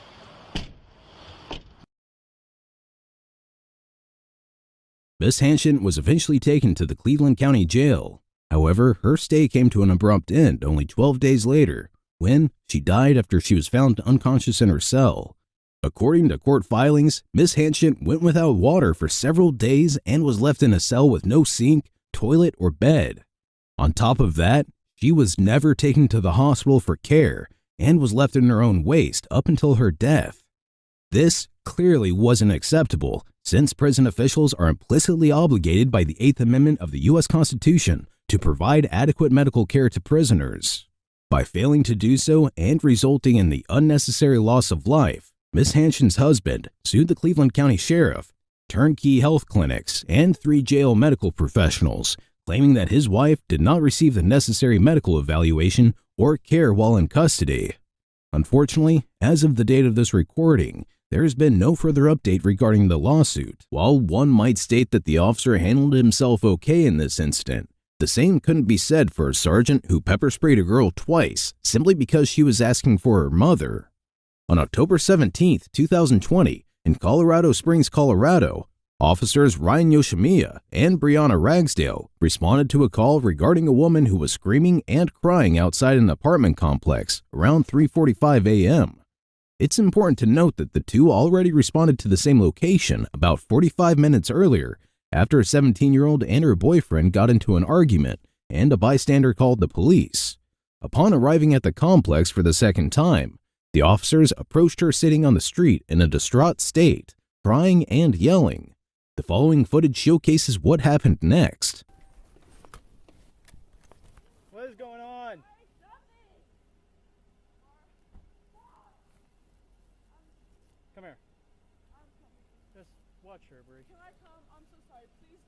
Miss Hanshin was eventually taken to the Cleveland County Jail. However, her stay came to an abrupt end only 12 days later, when she died after she was found unconscious in her cell. According to court filings, Miss Hanshin went without water for several days and was left in a cell with no sink, toilet, or bed. On top of that, she was never taken to the hospital for care and was left in her own waste up until her death. This clearly wasn't acceptable, since prison officials are implicitly obligated by the 8th Amendment of the U.S. Constitution to provide adequate medical care to prisoners. By failing to do so and resulting in the unnecessary loss of life, Miss Hanshin's husband sued the Cleveland County Sheriff, turnkey health clinics, and 3 jail medical professionals, claiming that his wife did not receive the necessary medical evaluation or care while in custody. Unfortunately, as of the date of this recording, there has been no further update regarding the lawsuit. While one might state that the officer handled himself okay in this incident, the same couldn't be said for a sergeant who pepper sprayed a girl twice simply because she was asking for her mother. On October 17, 2020, in Colorado Springs, Colorado, officers Ryan Yoshimiya and Brianna Ragsdale responded to a call regarding a woman who was screaming and crying outside an apartment complex around 3:45 a.m. It's important to note that the two already responded to the same location about 45 minutes earlier after a 17-year-old and her boyfriend got into an argument and a bystander called the police. Upon arriving at the complex for the second time, the officers approached her sitting on the street in a distraught state, crying and yelling. The following footage showcases what happened next. What is going on? Come here. Just watch her, Brie. Can I come? I'm so sorry. Please.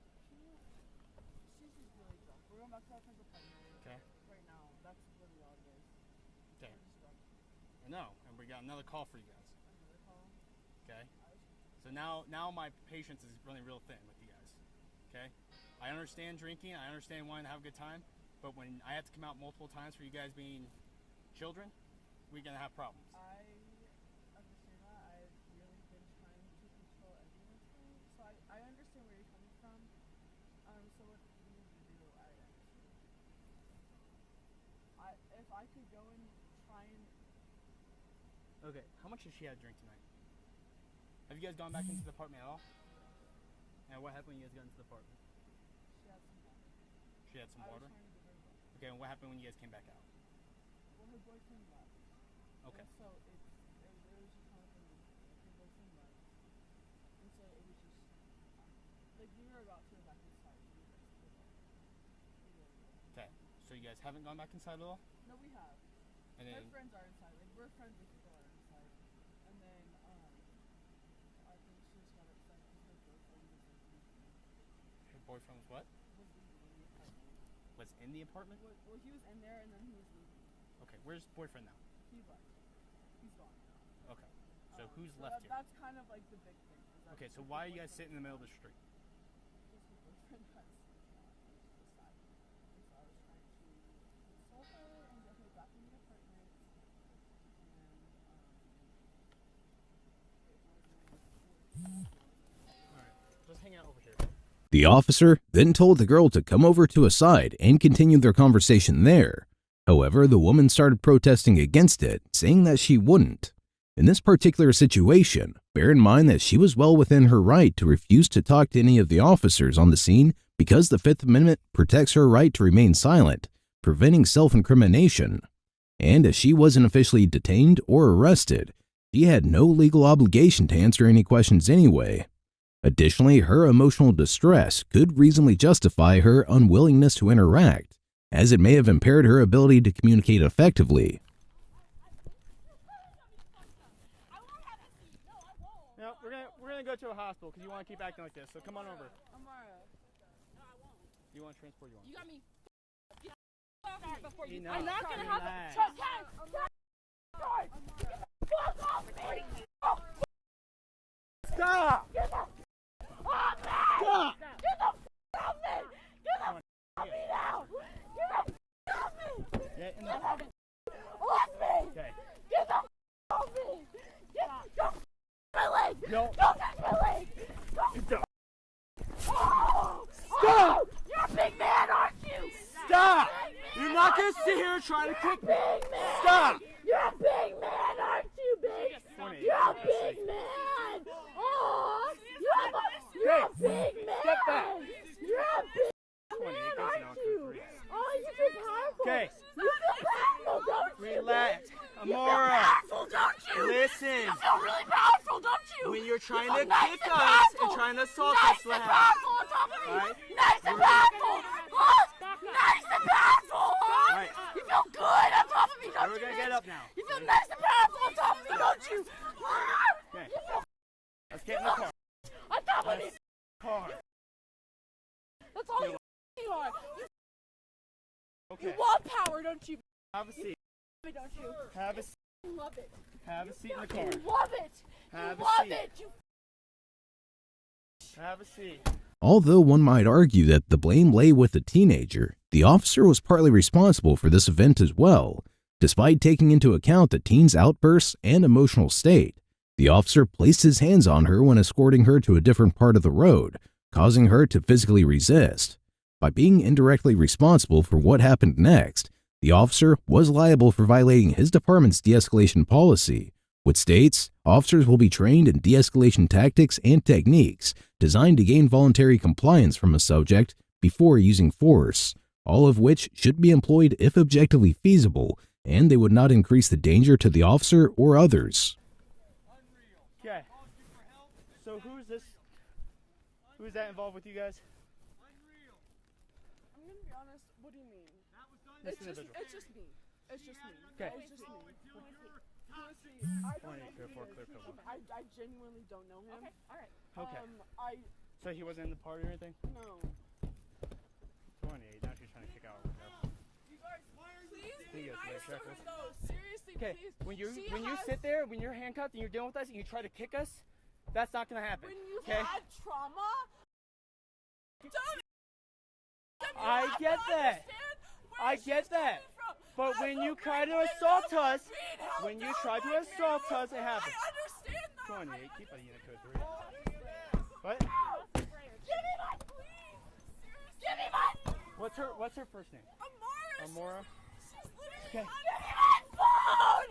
She's just really drunk. We're going back to our friend's apartment. Okay. Right now. That's really all it is. Okay. I know, and we got another call for you guys. Another call? Okay. So now my patience is running real thin with you guys. Okay. I understand drinking. I understand wanting to have a good time, but when I have to come out multiple times for you guys being children, we're gonna have problems. I understand that. I've really been trying to control everyone's time, so I understand where you're coming from. So what you need to do, if I could go and try and. Okay. How much did she have to drink tonight? Have you guys gone back into the apartment at all? And what happened when you guys got into the apartment? She had some water. She had some water? I was trying to give her water. Okay, and what happened when you guys came back out? Well, her boyfriend left. Okay. And so it was just kind of funny. Her boyfriend left. And so it was just, like, we were about to go back inside. Okay, so you guys haven't gone back inside at all? No, we have. And then, her friends are inside. Like, we're friends with people that are inside. And then, I think she just got upset because her boyfriend was like leaving. her boyfriend was what? Was leaving in the apartment. Was in the apartment? Well, he was in there and then he was leaving. Okay, where's boyfriend now? He left. He's gone now. Okay, so who's So left here? That's kind of like the big thing. Okay, so why are you guys sitting in the middle of the street? Because her boyfriend has decided. And so I was trying to console her and get her back in the apartment. Alright, just hang out over here. The officer then told the girl to come over to a side and continue their conversation there. However, the woman started protesting against it, saying that she wouldn't. In this particular situation, bear in mind that she was well within her right to refuse to talk to any of the officers on the scene because the Fifth Amendment protects her right to remain silent, preventing self-incrimination. And as she wasn't officially detained or arrested, she had no legal obligation to answer any questions anyway. Additionally, her emotional distress could reasonably justify her unwillingness to interact, as it may have impaired her ability to communicate effectively. No, we're gonna go to a hospital because you want to keep acting like this. So come on over. I'm alright. You want to transport? You want? You got me. Before you. I'm not gonna have a fuck off me! Stop! Get the fuck off me! Stop! Get the fuck off me! Get the fuck off me now! Get the fuck off me! Get in the Off me! Okay. Get the fuck off me! Don't my leg! No. Don't touch my leg! Stop! Oh! Stop! You're a big man, aren't you? Stop! You're not gonna sit here trying to kick me. Big man! Stop! You're a big man, aren't you, big? 28. You're a big man! Oh! You're a big man! Step back. You're a big 28 man, goes aren't down you? for 3. Oh, you feel powerful! Okay. You feel powerful, don't you? Relax. You feel Amora. powerful, don't you? Listen. You feel really powerful, don't you? When you're trying You to feel nice kick and us powerful. and trying to assault nice us, what and happens? powerful on top of me. Alright. Nice and powerful. Huh? Nice and powerful, huh? Alright. You feel good on top of me, don't We're you? gonna get up now. You feel nice and powerful on top of me, don't you? Okay. You feel Let's get in the car. on top of me. Or don't you? Have a seat. Don't you? Have a seat. Love it. Have a seat in the car. Love it. Have a Love seat. it. You Have a seat. Although one might argue that the blame lay with the teenager, the officer was partly responsible for this event as well. Despite taking into account the teen's outbursts and emotional state, the officer placed his hands on her when escorting her to a different part of the road, causing her to physically resist. By being indirectly responsible for what happened next, the officer was liable for violating his department's de-escalation policy, which states officers will be trained in de-escalation tactics and techniques designed to gain voluntary compliance from a subject before using force, all of which should be employed if objectively feasible, and they would not increase the danger to the officer or others. Okay. So who's this? Who's that involved with you guys? I'm gonna be honest. What do you mean? This It's individual. just me. It's just me. Okay. It's just me. Honestly, I don't know. I genuinely don't know him. Okay. All right. Okay. So he wasn't in the party or anything? No. 28. Now she's trying to kick out. You guys, please He be gets nice way to her reckless. though. Seriously, Okay. please. When you She sit has- there, when you're handcuffed and you're dealing with us and you try to kick us, that's not gonna happen. When you've okay? had trauma, don't. I get that. I get that. But when you try to assault us, it happens. I understand that. 28. Keep on unit code 3. What? Give me my, please. Give me my. What's her first name? Amora. Okay. Give me my phone.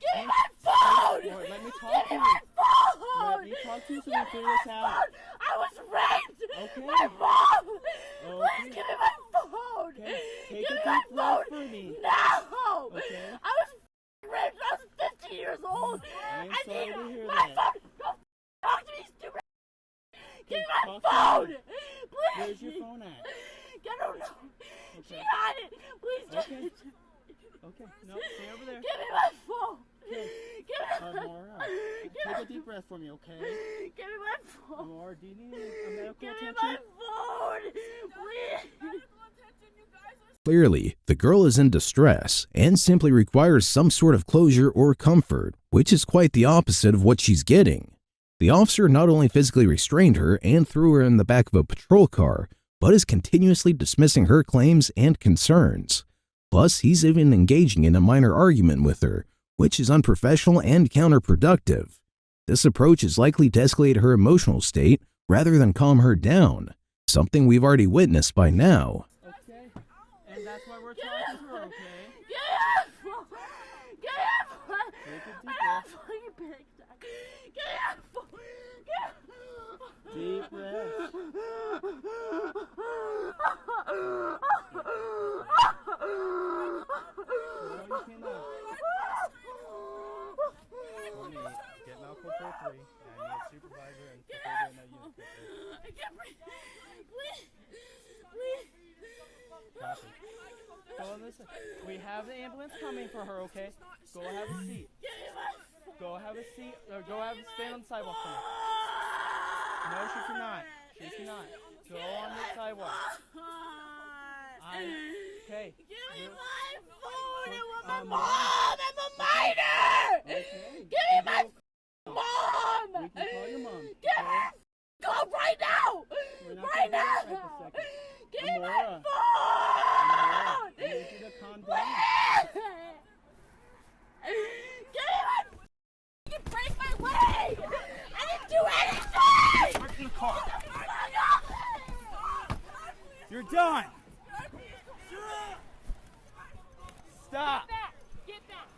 Give me my phone. Lord, let me talk to you. Phone. Let me talk to you so we can figure this out. I was raped. Okay. My mom. Okay. Please give me my phone. Okay. Take Give a me my deep breath phone. for me. No. Okay. I was raped. I was 15 years old. I am I sorry need to hear my that. phone. Don't talk to me, stupid. Give me my Talk to phone. me. Please. Where's your phone at? I don't know. She Okay. had it. Please give Okay. it to me. Okay. No, stay over there. Give me my phone. Okay. Give me my Amora, take a deep breath for me, okay? Give me my phone. Amora, do you need a medical Give me attention? my phone. Please. Clearly, the girl is in distress and simply requires some sort of closure or comfort, which is quite the opposite of what she's getting. The officer not only physically restrained her and threw her in the back of a patrol car, but is continuously dismissing her claims and concerns. Plus, he's even engaging in a minor argument with her, which is unprofessional and counterproductive. This approach is likely to escalate her emotional state rather than calm her down, something we've already witnessed by now. Okay. And that's why we're talking to her, okay? Give me my phone. Give me my phone. Take a deep I breath. have fucking panic attack. Give me my phone. Deep breath. No, you cannot. 28. Get medical code 3. I need a supervisor and prepare to know unit code 3. I can't breathe. Please. Please. Copy. Go listen. We have the ambulance coming for her, okay? Go have a seat. Go have a seat. Or go have stand on the sidewalk for me. No, she cannot. She cannot. Go on the sidewalk. Okay. Give me my phone. I want my Um, mom. I'm a minor. Okay. Give me my mom. We can call your mom. Give me my phone right now. We're not Right gonna now. do that right this second. Give me my Amora. phone. I need you to calm down. Give me my. You break my leg. I didn't do anything. Where's the car? You're done. Stop. Get back.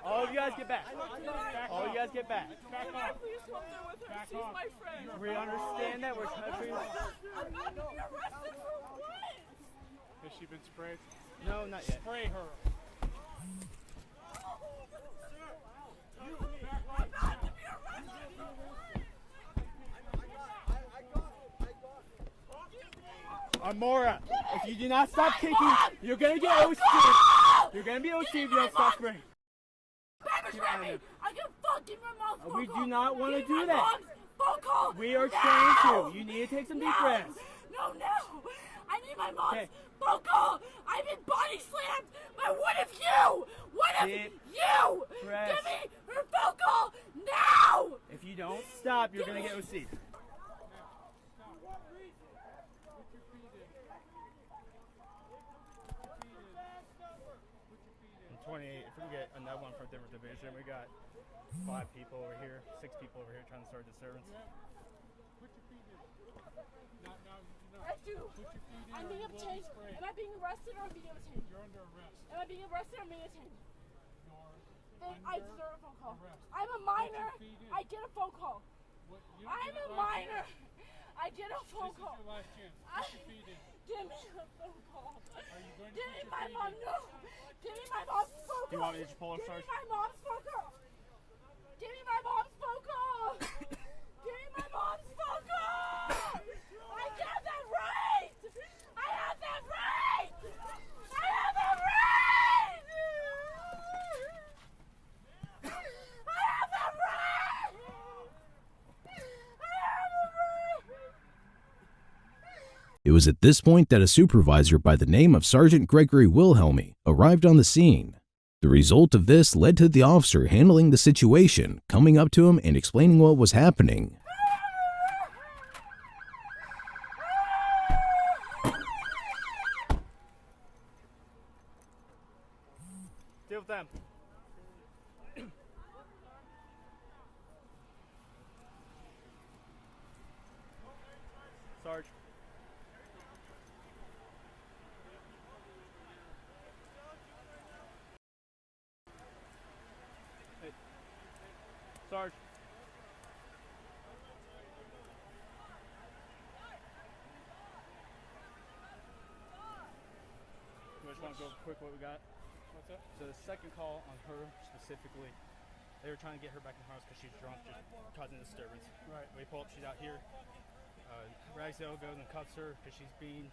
All you guys get back. All you guys get back. Please come there with her. She's my friend. We understand that. We're trying to figure this out. I'm not being arrested for what? Has she been sprayed? No, not yet. Spray her. Amora, if you do not stop kicking, you're gonna get OC. You're gonna be OC if you don't stop spraying. Pepper spray me. I can fucking my mom's We phone do call. not want to Give me do my that. mom's phone call. We are No. trying to. You need to take some deep breaths. No. I me my mom's phone call. I've been body slammed. But what if you? What if you? Give me her phone call now. If you don't stop, you're gonna get OC. 28. If we can get another one from a different division, we got 5 people over here, 6 people over here trying to start disturbance. I do. I'm being obtained. Am I being arrested or am I being obtained? You're under arrest. Am I being arrested or am I being obtained? I deserve a phone call. I'm a minor. I get a phone call. I'm a minor. I get a phone call. This is your last chance. Give me a phone call. Give me my mom. No. Give me my mom's phone call. Do you want me to just pull up, Sarge? Give me my mom's phone call. Give me my mom's phone call. Give me my mom's phone call. I have that right. I have that right. I have that right. I have that right. I have that right. It was at this point that a supervisor by the name of Sergeant Gregory Wilhelmy arrived on the scene. The result of this led to the officer handling the situation, coming up to him and explaining what was happening. Deal with them. Sarge. Hey. Sarge. You just want to go quick what we got? What's up? So the second call on her specifically, they were trying to get her back in the house because she's drunk, just causing disturbance. Right. We pull up, she's out here. Ragsdale goes and cuffs her because she's being...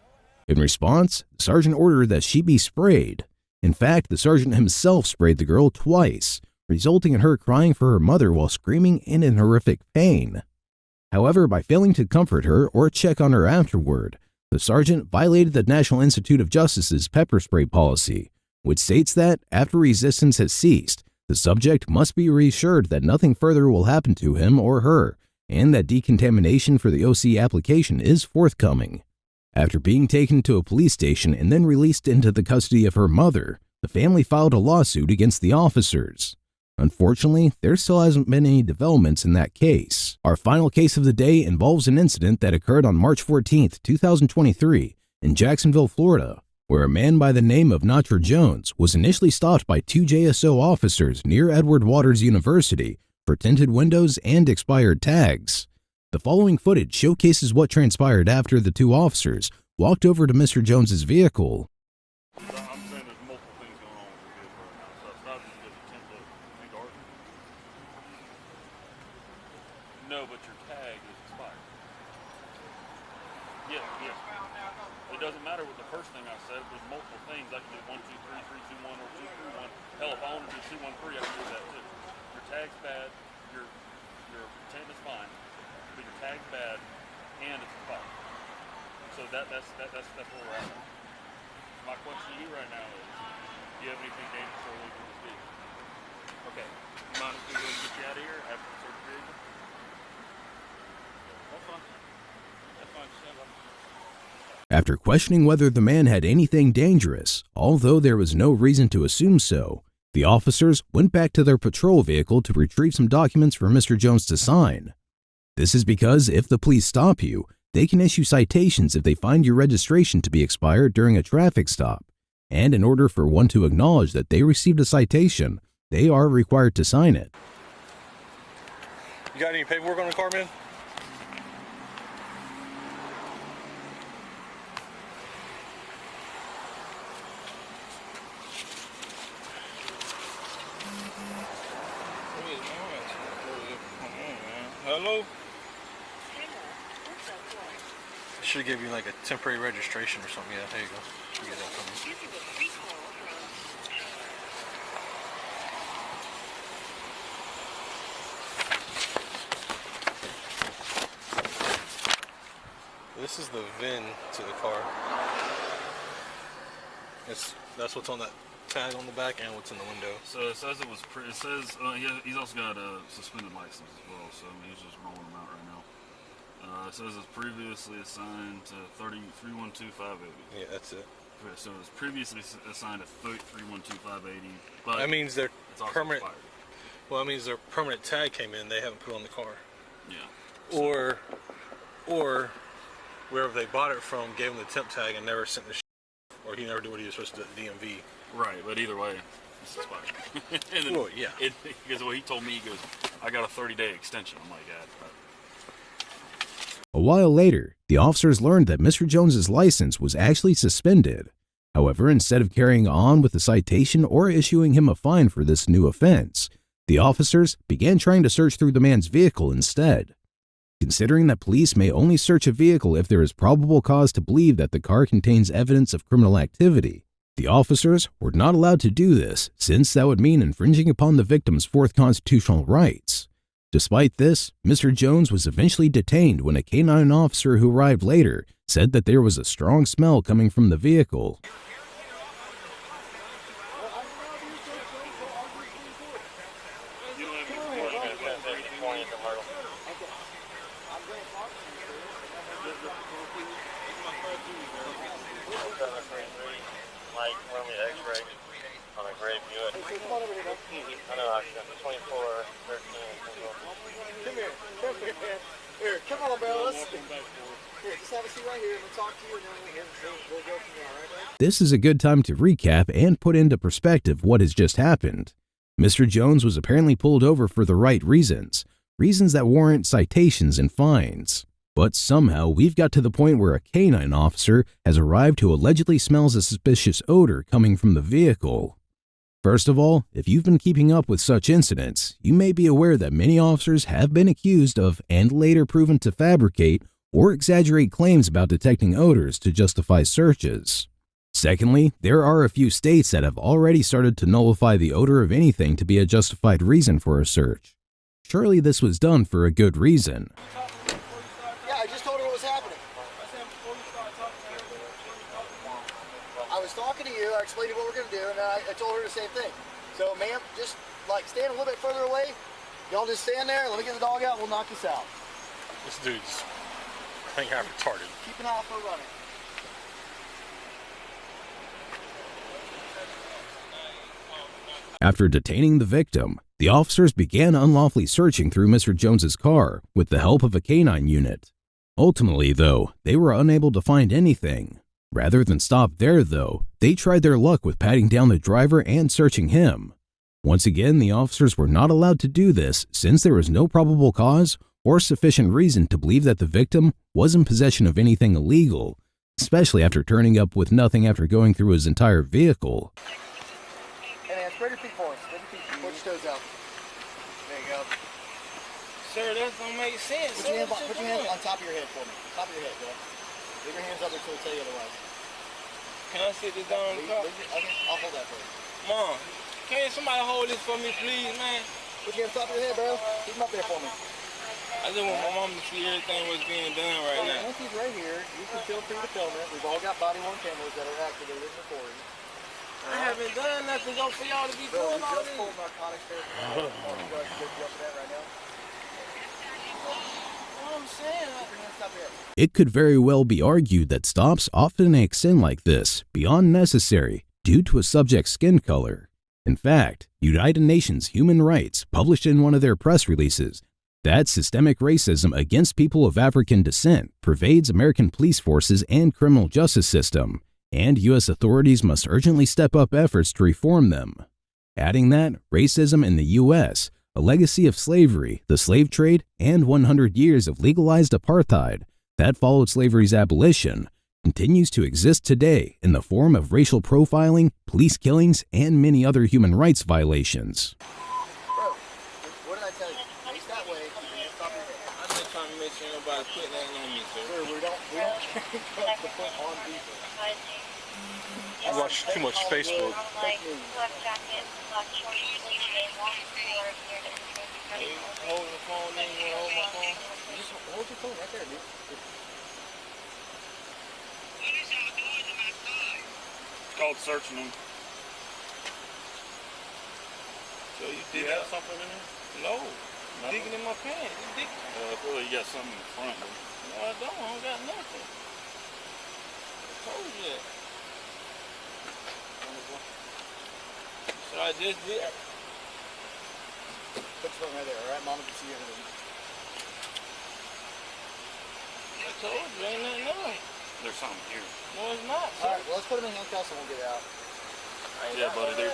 In response, the sergeant ordered that she be sprayed. In fact, the sergeant himself sprayed the girl twice, resulting in her crying for her mother while screaming in horrific pain. However, by failing to comfort her or check on her afterward, the sergeant violated the National Institute of Justice's pepper spray policy, which states that, after resistance has ceased, the subject must be reassured that nothing further will happen to him or her, and that decontamination for the OC application is forthcoming. After being taken to a police station and then released into the custody of her mother, the family filed a lawsuit against the officers. Unfortunately, there still hasn't been any developments in that case. Our final case of the day involves an incident that occurred on March 14, 2023, in Jacksonville, Florida, where a man by the name of Natra Jones was initially stopped by 2 JSO officers near Edward Waters University for tinted windows and expired tags. The following footage showcases what transpired after the 2 officers walked over to Mr. Jones's vehicle. I'm saying there's multiple things going on with your vehicle right now, so it's not just because you tend to be dark. No, but your tag is expired. Yes. It doesn't matter what the first thing I said. There's multiple things. I can do 1, 2, 3, 3, 2, 1, or 2, 3, 1. Hell, if I want to do 2, 1, 3, I can do that too. Your tag's bad. Your tint is fine, but your tag's bad, and it's expired. So that's where we're at. My question to you right now is, do you have anything dangerous or illegal in this vehicle? Okay. You mind if we go and get you out of here after the search the vehicle? That's fine. That's fine. Stand by. After questioning whether the man had anything dangerous, although there was no reason to assume so, the officers went back to their patrol vehicle to retrieve some documents for Mr. Jones to sign. This is because if the police stop you, they can issue citations if they find your registration to be expired during a traffic stop. And in order for one to acknowledge that they received a citation, they are required to sign it. You got any paperwork on the car, man? Hello? Should give you like a temporary registration or something. Yeah, there you go. You get that from me. This is the VIN to the car. That's what's on that tag on the back and what's in the window. So it says he's also got a suspended license as well, so he's just rolling them out right now. It says it's previously assigned to 312,580. Yeah, that's it. Okay, so it's previously assigned to 312,580, but that means their it's also permanent. expired. Well, that means their permanent tag came in. They haven't put on the car. Yeah. Or wherever they bought it from gave him the temp tag and never sent the or he never did what he was supposed to do at DMV. Right, but either way, it's expired. And then well, yeah. Because what he told me, he goes, I got a 30-day extension. I'm like, A while later, the officers learned that Mr. Jones's license was actually suspended. However, instead of carrying on with the citation or issuing him a fine for this new offense, the officers began trying to search through the man's vehicle instead. Considering that police may only search a vehicle if there is probable cause to believe that the car contains evidence of criminal activity, the officers were not allowed to do this, since that would mean infringing upon the victim's fourth constitutional rights. Despite this, Mr. Jones was eventually detained when a K-9 officer who arrived later said that there was a strong smell coming from the vehicle. Come on, bro. Let's just have a seat right here and we'll talk to you and then we'll go from there, all right? This is a good time to recap and put into perspective what has just happened. Mr. Jones was apparently pulled over for the right reasons that warrant citations and fines. But somehow we've got to the point where a K-9 officer has arrived who allegedly smells a suspicious odor coming from the vehicle. First of all, if you've been keeping up with such incidents, you may be aware that many officers have been accused of and later proven to fabricate or exaggerate claims about detecting odors to justify searches. Secondly, there are a few states that have already started to nullify the odor of anything to be a justified reason for a search. Surely this was done for a good reason. Yeah, I just told her what was happening. I was talking to you, I explained what we're going to do, and then I told her the same thing. So, ma'am, just like stand a little bit further away. Y'all just stand there, let me get the dog out, we'll knock this out. This dude's, I think, half retarded. Keep an eye out for a runner. After detaining the victim, the officers began unlawfully searching through Mr. Jones's car with the help of a K-9 unit. Ultimately, though, they were unable to find anything. Rather than stop there, though, they tried their luck with patting down the driver and searching him. Once again, the officers were not allowed to do this since there was no probable cause or sufficient reason to believe that the victim was in possession of anything illegal, especially after turning up with nothing after going through his entire vehicle. And spread your feet for us. Spread your feet. Put your toes out. There you go. Sir, that don't make sense. Put your hands on top of your head for me. Top of your head, bro. Leave your hands up until I tell you otherwise. Can I sit this down on top? I'll hold that for you. Mom, can somebody hold this for me, please, man? Put your hands on top of your head, bro. Keep them up there for me. I just want my mom to see everything what's being done right now. Once he's right here, you can feel free to film it. We've all got body-worn cameras that are activated and recording. I haven't done nothing for y'all to be doing all this. Pulled narcotics there. You guys can get you up that right now. I'm saying. It could very well be argued that stops often extend like this beyond necessary due to a subject's skin color. In fact, United Nations Human Rights published in one of their press releases that systemic racism against people of African descent pervades American police forces and criminal justice system, and U.S. authorities must urgently step up efforts to reform them. Adding that racism in the U.S., a legacy of slavery, the slave trade, and 100 years of legalized apartheid that followed slavery's abolition, continues to exist today in the form of racial profiling, police killings, and many other human rights violations. Bro, what did I tell you? Face that way, stop your head. I'm just trying to make sure nobody put that on me, sir. Sir, we don't the put on people. You watch too much Facebook. Hold the phone, then you hold my phone. Just hold your phone right there, dude. called searching them. So you did have something in there? No. Digging in my pants. You digging. I feel like you got something in the front. Man. No, I don't got nothing. I told you that. So I just did. Put your phone right there, all right? Mama can see you in a minute. I told you, ain't nothing on. There's something here. No, it's not. All right, well, let's put him in handcuffs and we'll get out. Yeah, buddy.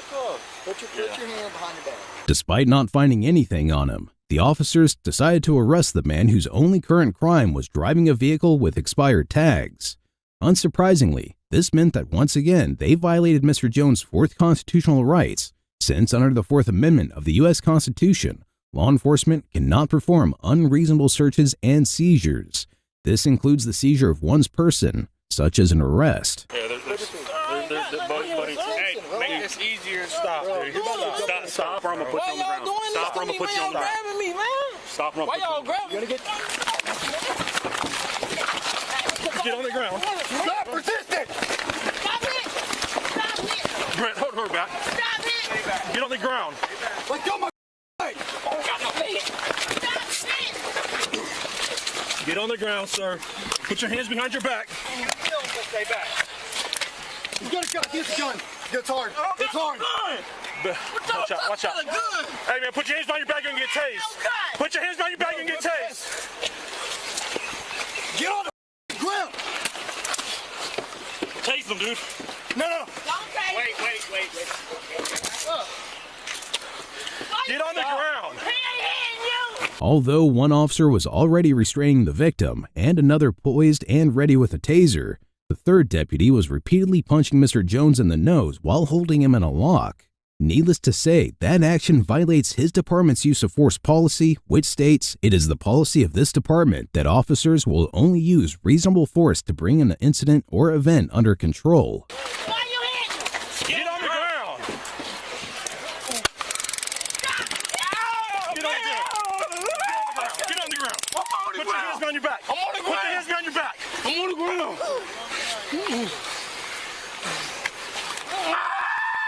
Put your hand behind your back. Despite not finding anything on him, the officers decided to arrest the man whose only current crime was driving a vehicle with expired tags. Unsurprisingly, this meant that once again they violated Mr. Jones' fourth constitutional rights, since under the Fourth Amendment of the U.S. Constitution, law enforcement cannot perform unreasonable searches and seizures. This includes the seizure of one's person, such as an arrest. Yeah, buddy. Hey, make it easier to stop, dude. Stop or I'm gonna put you on the ground. Stop or I'm gonna put you on the ground. Grabbing me, man. Stop or I'm Why y'all grabbing me? Get on the ground. Stop resisting! Stop it! Stop it! Brent, hold her back. Stop it! Get on the ground. Let go of my Get on the ground, sir. Put your hands behind your back. Stay back. He's got a gun. He has a gun. It's hard. It's hard. Watch out, watch out. Hey, man, put your hands behind your back and get tased. Put your hands behind your back and get tased. Get on the ground. Tase them, dude. No. Wait. Get on the ground. Although one officer was already restraining the victim and another poised and ready with a taser, the third deputy was repeatedly punching Mr. Jones in the nose while holding him in a lock. Needless to say, that action violates his department's use of force policy, which states it is the policy of this department that officers will only use reasonable force to bring an incident or event under control. Get on the ground. Get on the ground. Put your hands behind your back. I'm on the ground. Put your hands behind your back. I'm on the ground.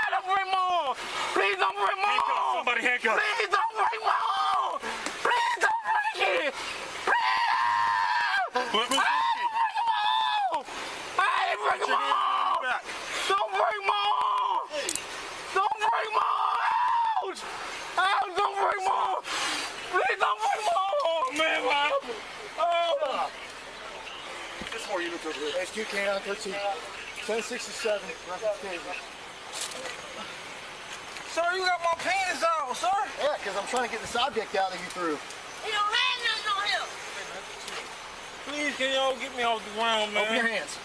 Don't bring more. Please don't bring more. Handcuff somebody, handcuff. Please don't bring more. Please don't bring it. Please. What? I ain't bringing more. Don't bring more. Don't bring more. Ouch. Ouch, don't bring more. Please don't bring more. Man, wow. Oh. This is more units over here. HQ K-9 13. 1067. Reference taser. Sir, you got my pants out, sir. Yeah, because I'm trying to get this object out that you threw. He don't have nothing on him. Please, can y'all get me off the ground, man? Open your hands.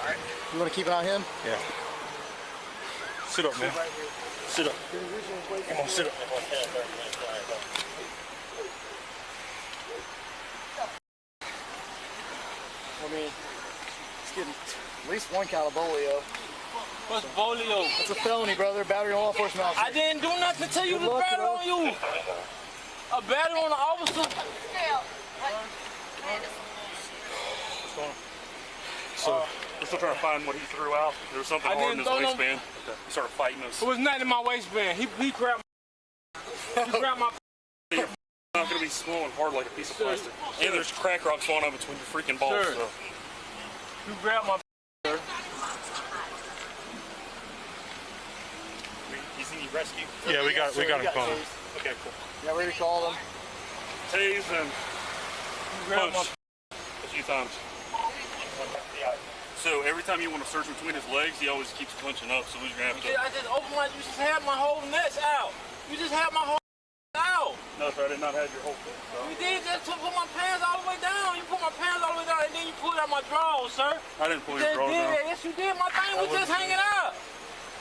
All right. You want to keep an eye on him? Yeah. Sit up, man. Sit up. Come on, sit up. I mean, it's getting at least one count of bolio. What's bolio? That's a felony, brother. Battery on law enforcement officer. I didn't do nothing to tell you to battery on you. A battery on the officer? What's going on? So, we're still trying to find what he threw out. There was something hard in his waistband. He started fighting us. It was nothing in my waistband. He grabbed my You're not going to be small and hard like a piece of plastic. And there's crack rocks falling out between your freaking balls. Sir. So. You grabbed my sir. You see any rescue? Yeah, we got him calling. Okay, cool. Yeah, ready to call them? Tase and punch a few times. So every time you want to search between his legs, he always keeps punching up, so we're going to have to... I just opened my... You just had my whole nuts out. You just had my whole out. No, sir, I did not have your whole thing. So. You did just put my pants all the way down. You put my pants all the way down, and then you pulled out my drawers, sir. I didn't pull your drawers down. Yes, you did. My thing was just hanging out.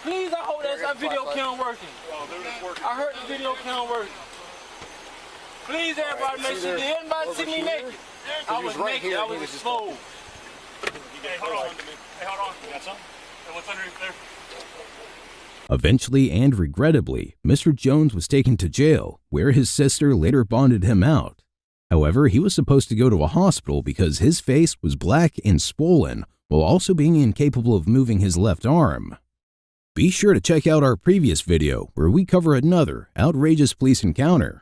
Please, I hope that video cam working. Oh, they're just working. I heard the video cam working. Please, everybody, make sure anybody see me naked. I was naked. I was exposed. Hey, hold on. Hey, hold on. You got something? Hey, what's underneath there? Eventually and regrettably, Mr. Jones was taken to jail, where his sister later bonded him out. However, he was supposed to go to a hospital because his face was black and swollen, while also being incapable of moving his left arm. Be sure to check out our previous video where we cover another outrageous police encounter.